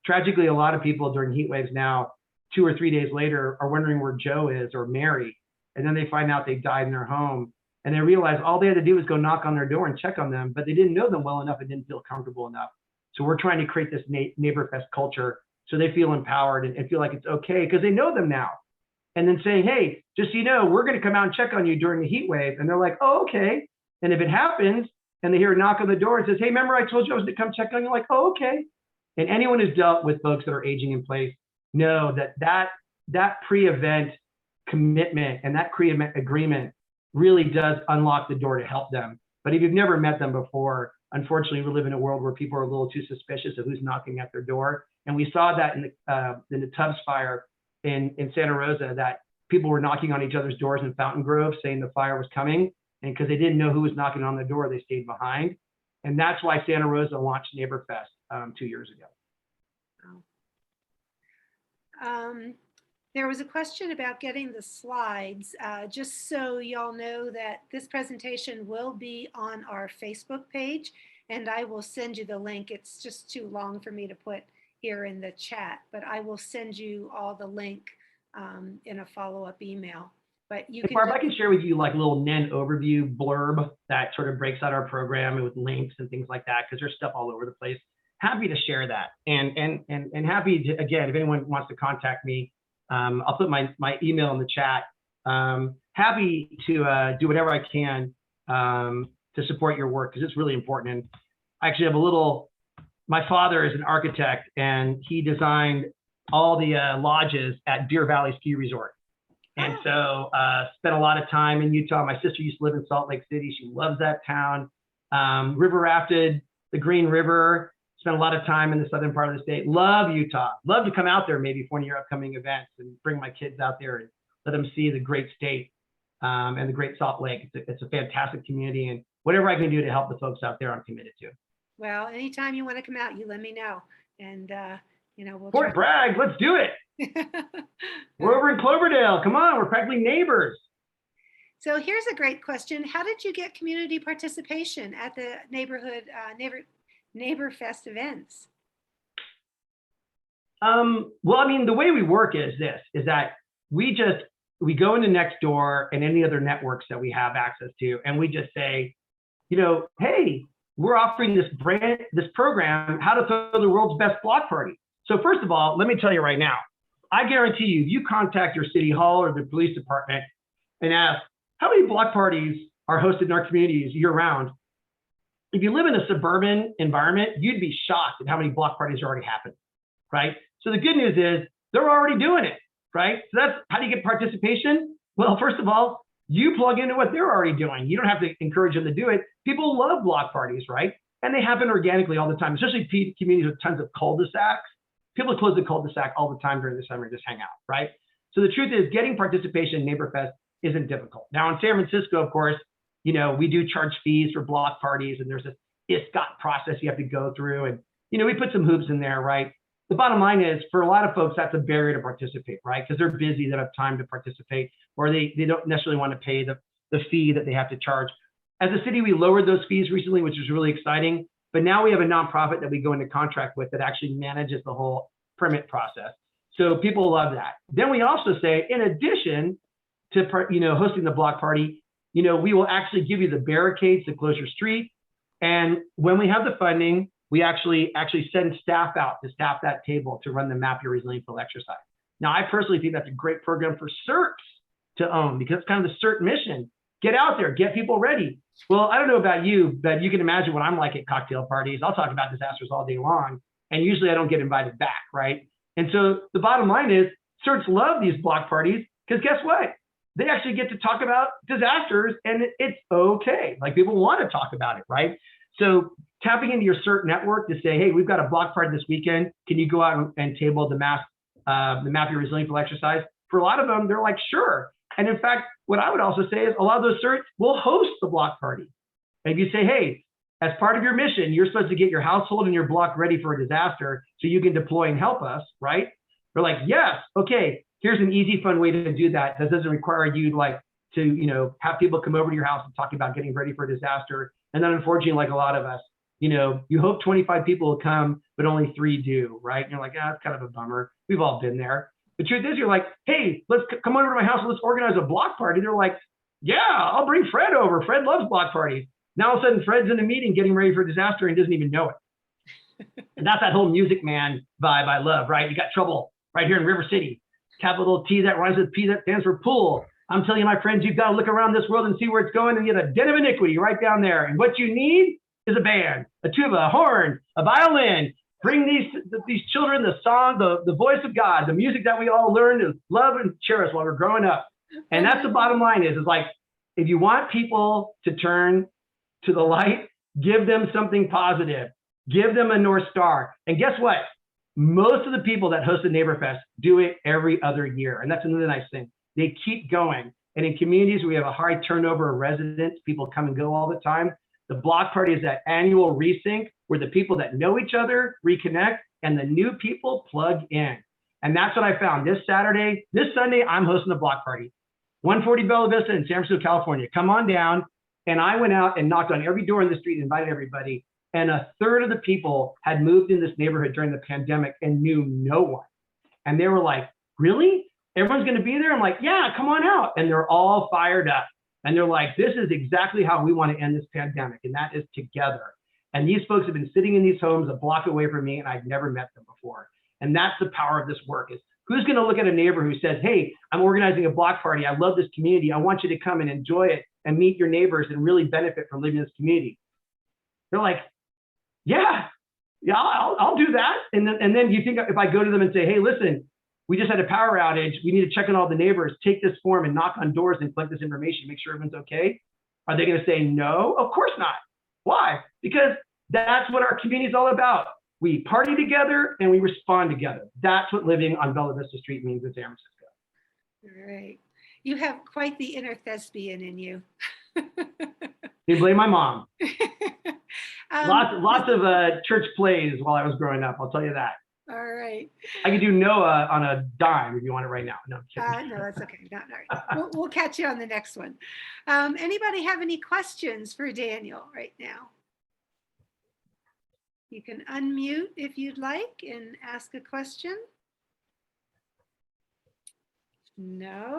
tragically, a lot of people during heat waves now, 2 or 3 days later, are wondering where Joe is or Mary. And then they find out they died in their home. And they realize all they had to do was go knock on their door and check on them, but they didn't know them well enough and didn't feel comfortable enough. So we're trying to create this NeighborFest culture so they feel empowered and feel like it's okay because they know them now. And then saying, hey, just so you know, we're going to come out and check on you during the heat wave. And they're like, oh, okay. And if it happens and they hear a knock on the door and says, hey, remember I told you I was going to come check on you? Like, oh, okay. And anyone who's dealt with folks that are aging in place know that pre-event commitment and that pre-event agreement really does unlock the door to help them. But if you've never met them before, unfortunately, we live in a world where people are a little too suspicious of who's knocking at their door. And we saw that in the Tubbs fire in Santa Rosa, that people were knocking on each other's doors in Fountain Grove saying the fire was coming. And because they didn't know who was knocking on the door, they stayed behind. And that's why Santa Rosa launched NeighborFest 2 years ago. There was a question about getting the slides. Just so y'all know that this presentation will be on our Facebook page, and I will send you the link. It's just too long for me to put here in the chat, but I will send you all the link in a follow-up email. But you can. Barb, I can share with you like a little NEN overview blurb that sort of breaks out our program with links and things like that, because there's stuff all over the place. Happy to share that, and happy to, again, if anyone wants to contact me, I'll put my email in the chat. Happy to do whatever I can to support your work, because it's really important. And I actually have a little, my father is an architect, and he designed all the lodges at Deer Valley Ski Resort. And so spent a lot of time in Utah. My sister used to live in Salt Lake City. She loves that town. River rafted the Green River. Spent a lot of time in the southern part of the state. Love Utah. Love to come out there maybe for one of your upcoming events and bring my kids out there and let them see the great state and the great Salt Lake. It's a fantastic community, and whatever I can do to help the folks out there, I'm committed to. Well, anytime you want to come out, you let me know. And, we'll Fort Bragg, let's do it. We're over in Cloverdale. Come on, we're practically neighbors. So here's a great question. How did you get community participation at the NeighborFest events? Well, I mean, the way we work is that we go into Nextdoor and any other networks that we have access to, and we just say, hey, we're offering this program, how to throw the world's best block party. So first of all, let me tell you right now, I guarantee you, if you contact your city hall or the police department and ask, how many block parties are hosted in our communities year round? If you live in a suburban environment, you'd be shocked at how many block parties are already happening, right? So the good news is they're already doing it, right? So that's how do you get participation? Well, first of all, you plug into what they're already doing. You don't have to encourage them to do it. People love block parties, right? And they happen organically all the time, especially communities with tons of cul-de-sacs. People close the cul-de-sac all the time during the summer and just hang out, right? So the truth is, getting participation in NeighborFest isn't difficult. Now in San Francisco, of course, we do charge fees for block parties, and there's this ISCOT process you have to go through, and we put some hoops in there, right? The bottom line is, for a lot of folks, that's a barrier to participate, right? Because they're busy, they don't have time to participate, or they don't necessarily want to pay the fee that they have to charge. As a city, we lowered those fees recently, which is really exciting. But now we have a nonprofit that we go into contract with that actually manages the whole permit process. So people love that. Then we also say, in addition to hosting the block party, we will actually give you the barricades to close your street. And when we have the funding, we actually send staff out to staff that table to run the Map Your Resilience exercise. Now, I personally think that's a great program for CERTs to own, because it's kind of the CERT mission. Get out there, get people ready. Well, I don't know about you, but you can imagine what I'm like at cocktail parties. I'll talk about disasters all day long, and usually I don't get invited back, right? And so the bottom line is, CERTs love these block parties, because guess what? They actually get to talk about disasters, and it's okay. Like, people want to talk about it, right? So tapping into your CERT network to say, hey, we've got a block party this weekend. Can you go out and table the Map Your Resilience exercise? For a lot of them, they're like, sure. And in fact, what I would also say is a lot of those CERTs will host the block party. And if you say, hey, as part of your mission, you're supposed to get your household and your block ready for a disaster so you can deploy and help us, right? They're like, yes, okay, here's an easy, fun way to do that. That doesn't require you to have people come over to your house and talk about getting ready for a disaster. And then unfortunately, like a lot of us, you hope 25 people will come, but only 3 do, right? And you're like, it's kind of a bummer. We've all been there. The truth is, you're like, hey, let's come over to my house and let's organize a block party. They're like, yeah, I'll bring Fred over. Fred loves block parties. Now all of a sudden, Fred's in a meeting getting ready for a disaster and doesn't even know it. And that's that whole Music Man vibe I love, right? You got Trouble right here in River City. Capital T that rhymes with P that stands for pool. I'm telling you, my friends, you've got to look around this world and see where it's going, and you get a den of iniquity right down there. And what you need is a band, a tuba, a horn, a violin. Bring these children the song, the voice of God, the music that we all learned to love and cherish while we're growing up. And that's the bottom line is like, if you want people to turn to the light, give them something positive. Give them a North Star. And guess what? Most of the people that host the Neighbor Fest do it every other year. And that's another nice thing. They keep going. And in communities where we have a high turnover of residents, people come and go all the time, the block party is that annual resync where the people that know each other reconnect and the new people plug in. And that's what I found this Sunday, I'm hosting a block party. 140 Bella Vista in San Francisco, California. Come on down. And I went out and knocked on every door in the street and invited everybody. And a third of the people had moved in this neighborhood during the pandemic and knew no one. And they were like, really? Everyone's going to be there? I'm like, yeah, come on out. And they're all fired up. And they're like, this is exactly how we want to end this pandemic. And that is together. And these folks have been sitting in these homes a block away from me, and I'd never met them before. And that's the power of this work is who's going to look at a neighbor who says, hey, I'm organizing a block party. I love this community. I want you to come and enjoy it and meet your neighbors and really benefit from living in this community. They're like, yeah, I'll do that. And then you think if I go to them and say, hey, listen, we just had a power outage. We need to check on all the neighbors, take this form and knock on doors and collect this information, make sure everyone's okay. Are they going to say no? Of course not. Why? Because that's what our community is all about. We party together and we respond together. That's what living on Bella Vista Street means in San Francisco. All right. You have quite the inner thespian in you. You blame my mom. Lots of church plays while I was growing up. I'll tell you that. All right. I could do Noah on a dime if you want it right now. No, no, that's okay. No, all right. We'll catch you on the next one. Anybody have any questions for Daniel right now? You can unmute if you'd like and ask a question. No?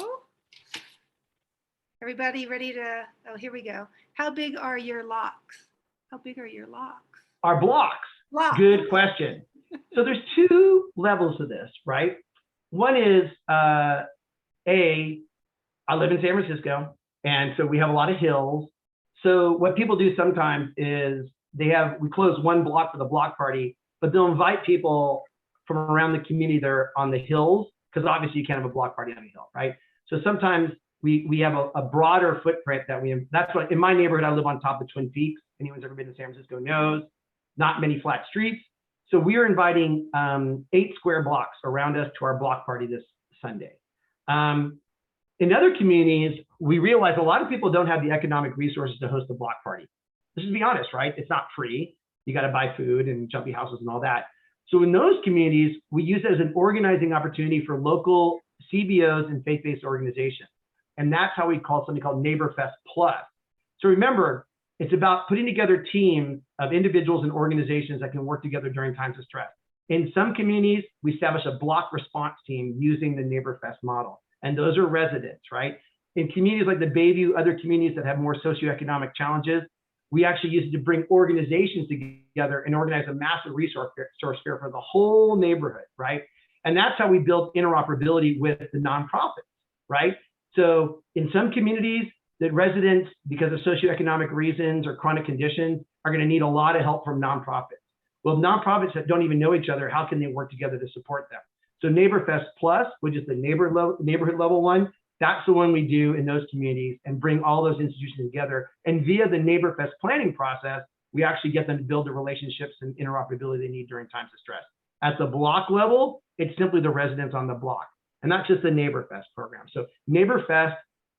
Everybody ready to, oh, here we go. How big are your locks? How big are your locks? Our blocks. Good question. So there's two levels to this, right? One is, I live in San Francisco, and so we have a lot of hills. So what people do sometimes is we close one block for the block party, but they'll invite people from around the community there on the hills, because obviously you can't have a block party on a hill, right? So sometimes we have a broader footprint that's what, in my neighborhood, I live on top of Twin Peaks. Anyone's ever been to San Francisco knows, not many flat streets. So we are inviting 8 square blocks around us to our block party this Sunday. In other communities, we realize a lot of people don't have the economic resources to host a block party. Let's just be honest, right? It's not free. You got to buy food and jumpy houses and all that. So in those communities, we use it as an organizing opportunity for local CBOs and faith-based organizations. And that's how we call something called Neighbor Fest Plus. So remember, it's about putting together teams of individuals and organizations that can work together during times of stress. In some communities, we establish a block response team using the Neighbor Fest model. And those are residents, right? In communities like the Bayview, other communities that have more socioeconomic challenges, we actually use it to bring organizations together and organize a massive resource fair for the whole neighborhood, right? And that's how we build interoperability with the nonprofits, right? So in some communities, the residents, because of socioeconomic reasons or chronic conditions, are going to need a lot of help from nonprofits. Well, nonprofits that don't even know each other, how can they work together to support them? So Neighbor Fest Plus, which is the neighborhood level one, that's the one we do in those communities and bring all those institutions together. And via the Neighbor Fest planning process, we actually get them to build the relationships and interoperability they need during times of stress. At the block level, it's simply the residents on the block, and not just the Neighbor Fest program. So Neighbor Fest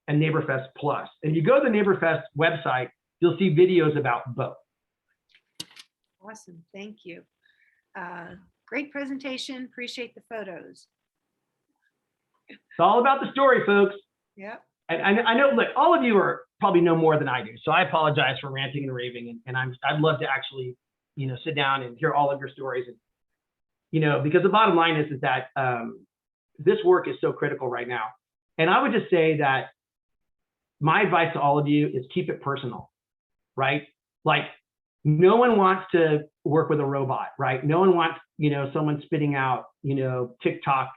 and Neighbor Fest Plus. And you go to the Neighbor Fest website, you'll see videos about both. Awesome, thank you. Great presentation, appreciate the photos. It's all about the story, folks. Yep. And I know, look, all of you probably know more than I do. So I apologize for ranting and raving. And I'd love to actually, sit down and hear all of your stories. And, because the bottom line is that this work is so critical right now. And I would just say that my advice to all of you is keep it personal, right? Like, no one wants to work with a robot, right? No one wants, someone spitting out, TikTok,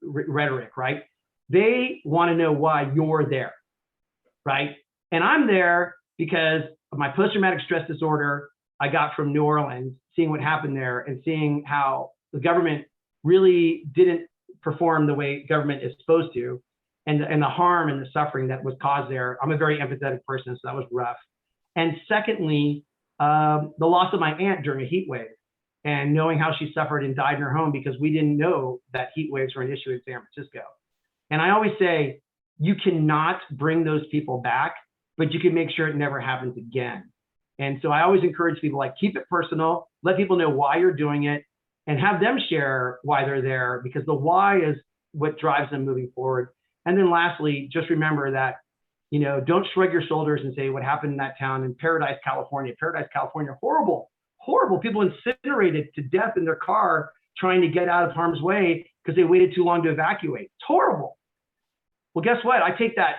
rhetoric, right? They want to know why you're there, right? And I'm there because of my post-traumatic stress disorder I got from New Orleans, seeing what happened there and seeing how the government really didn't perform the way government is supposed to, and the harm and the suffering that was caused there. I'm a very empathetic person, so that was rough. And secondly, the loss of my aunt during a heat wave. and knowing how she suffered and died in her home because we didn't know that heat waves were an issue in San Francisco. And I always say, you cannot bring those people back, but you can make sure it never happens again. And so I always encourage people, like, keep it personal, let people know why you're doing it, and have them share why they're there, because the why is what drives them moving forward. And then lastly, just remember that, you know, don't shrug your shoulders and say what happened in that town in Paradise, California. Paradise, California, horrible, horrible. People incinerated to death in their car trying to get out of harm's way because they waited too long to evacuate. It's horrible. Well, guess what? I take that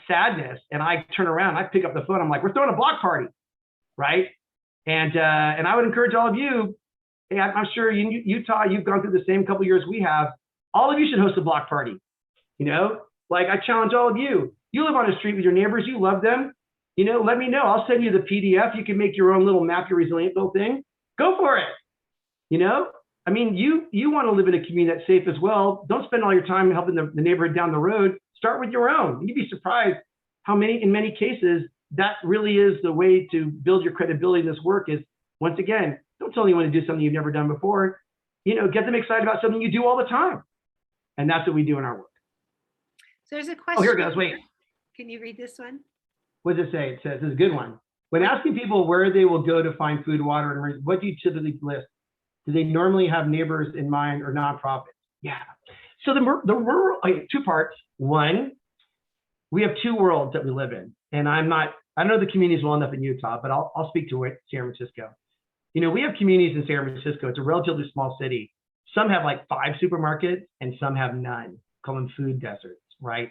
sadness and I turn around, I pick up the phone. I'm like, we're throwing a block party, right? And I would encourage all of you. Hey, I'm sure Utah, you've gone through the same couple of years we have. All of you should host a block party. You know, like, I challenge all of you. You live on a street with your neighbors, you love them. You know, let me know. I'll send you the PDF. You can make your own little map your resilient little thing. Go for it. You know, I mean, you want to live in a community that's safe as well. Don't spend all your time helping the neighborhood down the road. Start with your own. You'd be surprised how in many cases, that really is the way to build your credibility in this work. Is, once again, don't tell anyone to do something you've never done before. You know, get them excited about something you do all the time. And that's what we do in our work. So there's a question. Oh, here it goes. Wait. Can you read this one? What does it say? It says, this is a good one. When asking people where they will go to find food, water, and what do you typically list? Do they normally have neighbors in mind or nonprofits? Yeah. So the rural, two parts. One, we have two worlds that we live in. And I know the communities well enough in Utah, but I'll speak to it, San Francisco. You know, we have communities in San Francisco. It's a relatively small city. Some have like 5 supermarkets and some have none. Call them food deserts, right?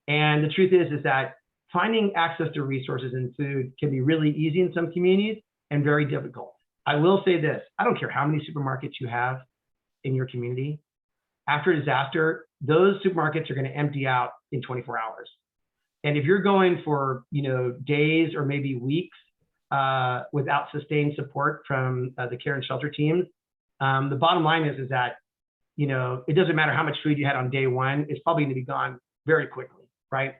And the truth is that finding access to resources and food can be really easy in some communities and very difficult. I will say this, I don't care how many supermarkets you have in your community. After a disaster, those supermarkets are going to empty out in 24 hours. And if you're going for, you know, days or maybe weeks without sustained support from the care and shelter teams, the bottom line is that, you know, it doesn't matter how much food you had on day one, it's probably going to be gone very quickly, right?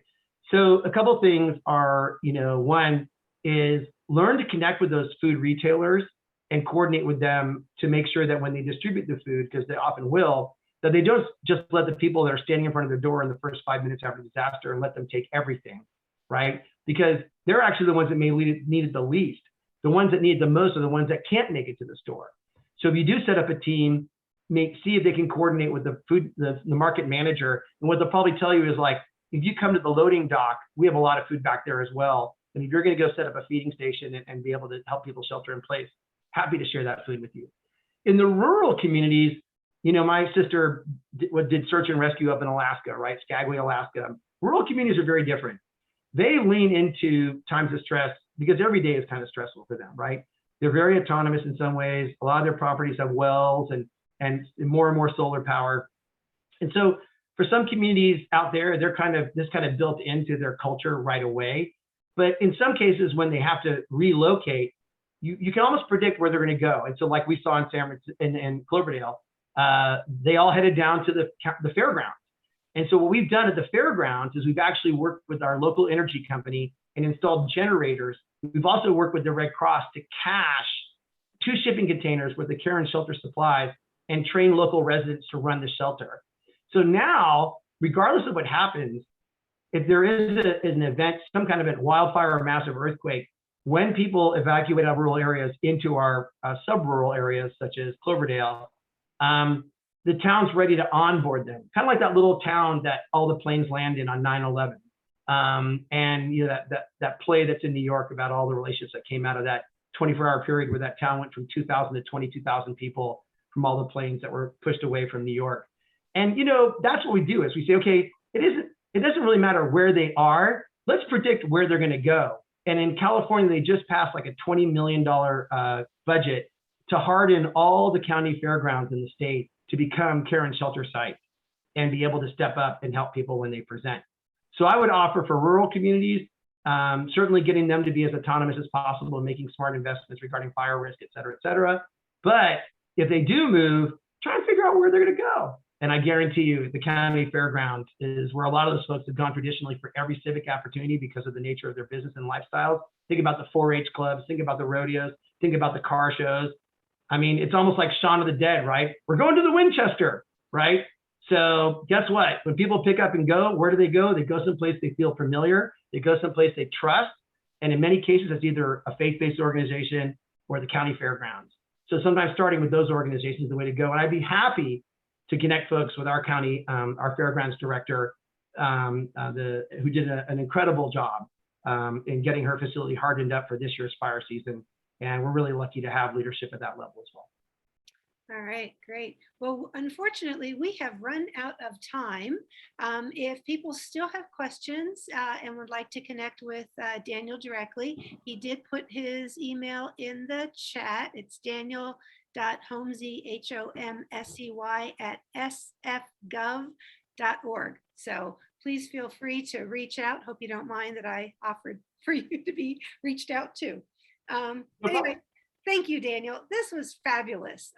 So a couple of things are, you know, one is learn to connect with those food retailers and coordinate with them to make sure that when they distribute the food, because they often will, that they don't just let the people that are standing in front of their door in the first 5 minutes after disaster and let them take everything, right? Because they're actually the ones that may need it the least. The ones that need it the most are the ones that can't make it to the store. So if you do set up a team, see if they can coordinate with the market manager. And what they'll probably tell you is, like, if you come to the loading dock, we have a lot of food back there as well. And if you're going to go set up a feeding station and be able to help people shelter in place, happy to share that food with you. In the rural communities, you know, my sister did search and rescue up in Alaska, right? Skagway, Alaska. Rural communities are very different. They lean into times of stress because every day is kind of stressful for them, right? They're very autonomous in some ways. A lot of their properties have wells and more and more solar power. And so for some communities out there, this kind of built into their culture right away. But in some cases, when they have to relocate, you can almost predict where they're going to go. And so, like we saw in San Francisco and Cloverdale, they all headed down to the fairgrounds. And so what we've done at the fairgrounds is we've actually worked with our local energy company and installed generators. We've also worked with the Red Cross to cache 2 shipping containers with the care and shelter supplies and train local residents to run the shelter. So now, regardless of what happens, if there is an event, some kind of a wildfire or massive earthquake, when people evacuate out of rural areas into our sub-rural areas, such as Cloverdale, the town's ready to onboard them. Kind of like that little town that all the planes land in on 9/11. And you know, that play that's in New York about all the relationships that came out of that 24-hour period where that town went from 2,000 to 22,000 people from all the planes that were pushed away from New York. And, you know, that's what we do is we say, okay, it doesn't really matter where they are. Let's predict where they're going to go. And in California, they just passed like a $20 million budget to harden all the county fairgrounds in the state to become care and shelter sites and be able to step up and help people when they present. So I would offer for rural communities, certainly getting them to be as autonomous as possible and making smart investments regarding fire risk, et cetera, et cetera. But if they do move, try and figure out where they're going to go. And I guarantee you the county fairground is where a lot of those folks have gone traditionally for every civic opportunity because of the nature of their business and lifestyles. Think about the 4-H clubs, think about the rodeos, think about the car shows. I mean, it's almost like Shaun of the Dead, right? We're going to the Winchester, right? So guess what? When people pick up and go, where do they go? They go someplace they feel familiar. They go someplace they trust. And in many cases, it's either a faith-based organization or the county fairgrounds. So sometimes starting with those organizations is the way to go. And I'd be happy to connect folks with our county, our fairgrounds director, who did an incredible job in getting her facility hardened up for this year's fire season. And we're really lucky to have leadership at that level as well. All right, great. Well, unfortunately, we have run out of time. If people still have questions and would like to connect with Daniel directly, he did put his email in the chat. It's daniel.homsey, HOMSEY @sfgov.org. So please feel free to reach out. Hope you don't mind that I offered for you to be reached out to. Anyway, thank you, Daniel. This was fabulous.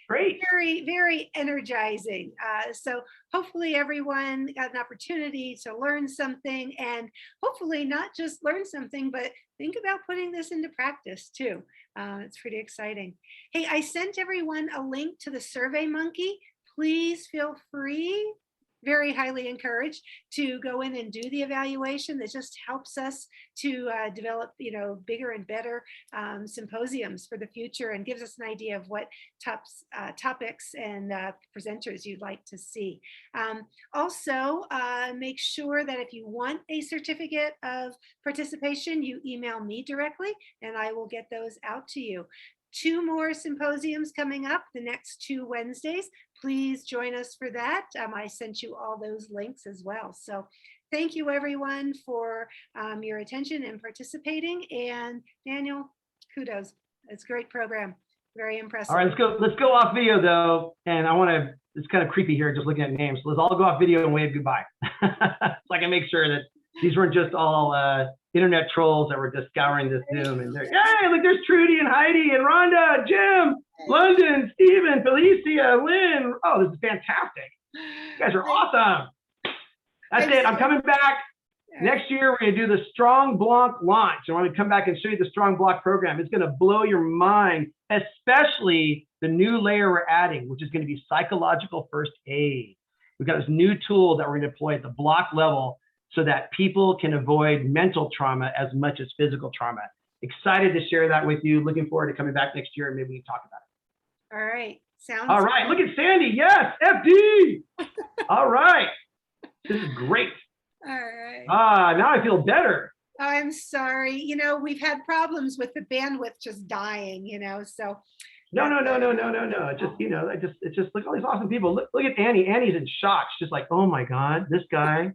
Great. Very, very energizing. So hopefully everyone got an opportunity to learn something, and hopefully not just learn something, but think about putting this into practice too. It's pretty exciting. Hey, I sent everyone a link to the Survey Monkey. Please feel free, very highly encouraged, to go in and do the evaluation. That just helps us to develop, bigger and better symposiums for the future, and gives us an idea of what topics and presenters you'd like to see. Also, make sure that if you want a certificate of participation, you email me directly, and I will get those out to you. 2 more symposiums coming up the next 2 Wednesdays. Please join us for that. I sent you all those links as well. So thank you everyone for your attention and participating. And Daniel, kudos. It's a great program. Very impressive. All right, let's go off video though. And I want to, it's kind of creepy here just looking at names. So let's all go off video and wave goodbye. So I can make sure that these weren't just all internet trolls that were just scouring this Zoom. And they're, hey, look, there's Trudy and Heidi and Rhonda, Jim, London, Stephen, Felicia, Lynn. Oh, this is fantastic. You guys are awesome. That's it. I'm coming back. Next year, we're going to do the Strong Block launch. I want to come back and show you the Strong Block program. It's going to blow your mind, especially the new layer we're adding, which is going to be psychological first aid. We've got this new tool that we're going to deploy at the block level so that people can avoid mental trauma as much as physical trauma. Excited to share that with you. Looking forward to coming back next year and maybe we can talk about it. All right. Sounds all right. Look at Sandy. Yes, FD. All right. This is great. All right. Now I feel better. I'm sorry. We've had problems with the bandwidth just dying, so. No. It's just look at all these awesome people. Look at Annie. Annie's in shock. She's just like, oh my God, this guy,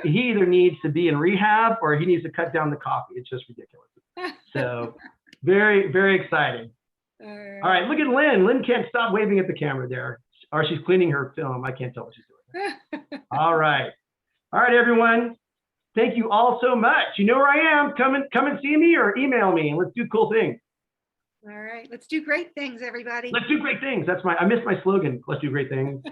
he either needs to be in rehab or he needs to cut down the coffee. It's just ridiculous. So very, very exciting. All right, look at Lynn. Lynn can't stop waving at the camera there, or she's cleaning her film. I can't tell what she's doing. All right, everyone. Thank you all so much. You know where I am. Come and see me or email me, and let's do cool things. All right, let's do great things, everybody. Let's do great things. I missed my slogan. Let's do great things.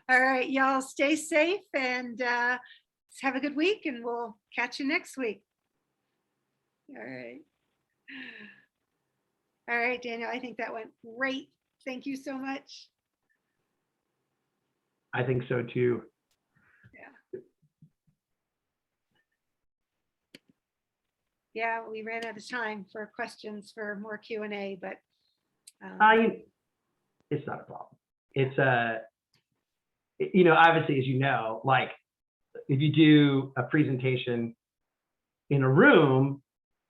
All right, y'all stay safe and have a good week, and we'll catch you next week. All right, Daniel, I think that went great. Thank you so much. I think so too. Yeah, we ran out of time for questions for more Q&A, but it's not a problem. It's obviously, as you know, like if you do a presentation in a room,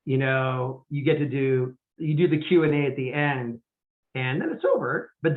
you do the Q&A at the end, and then it's over. But then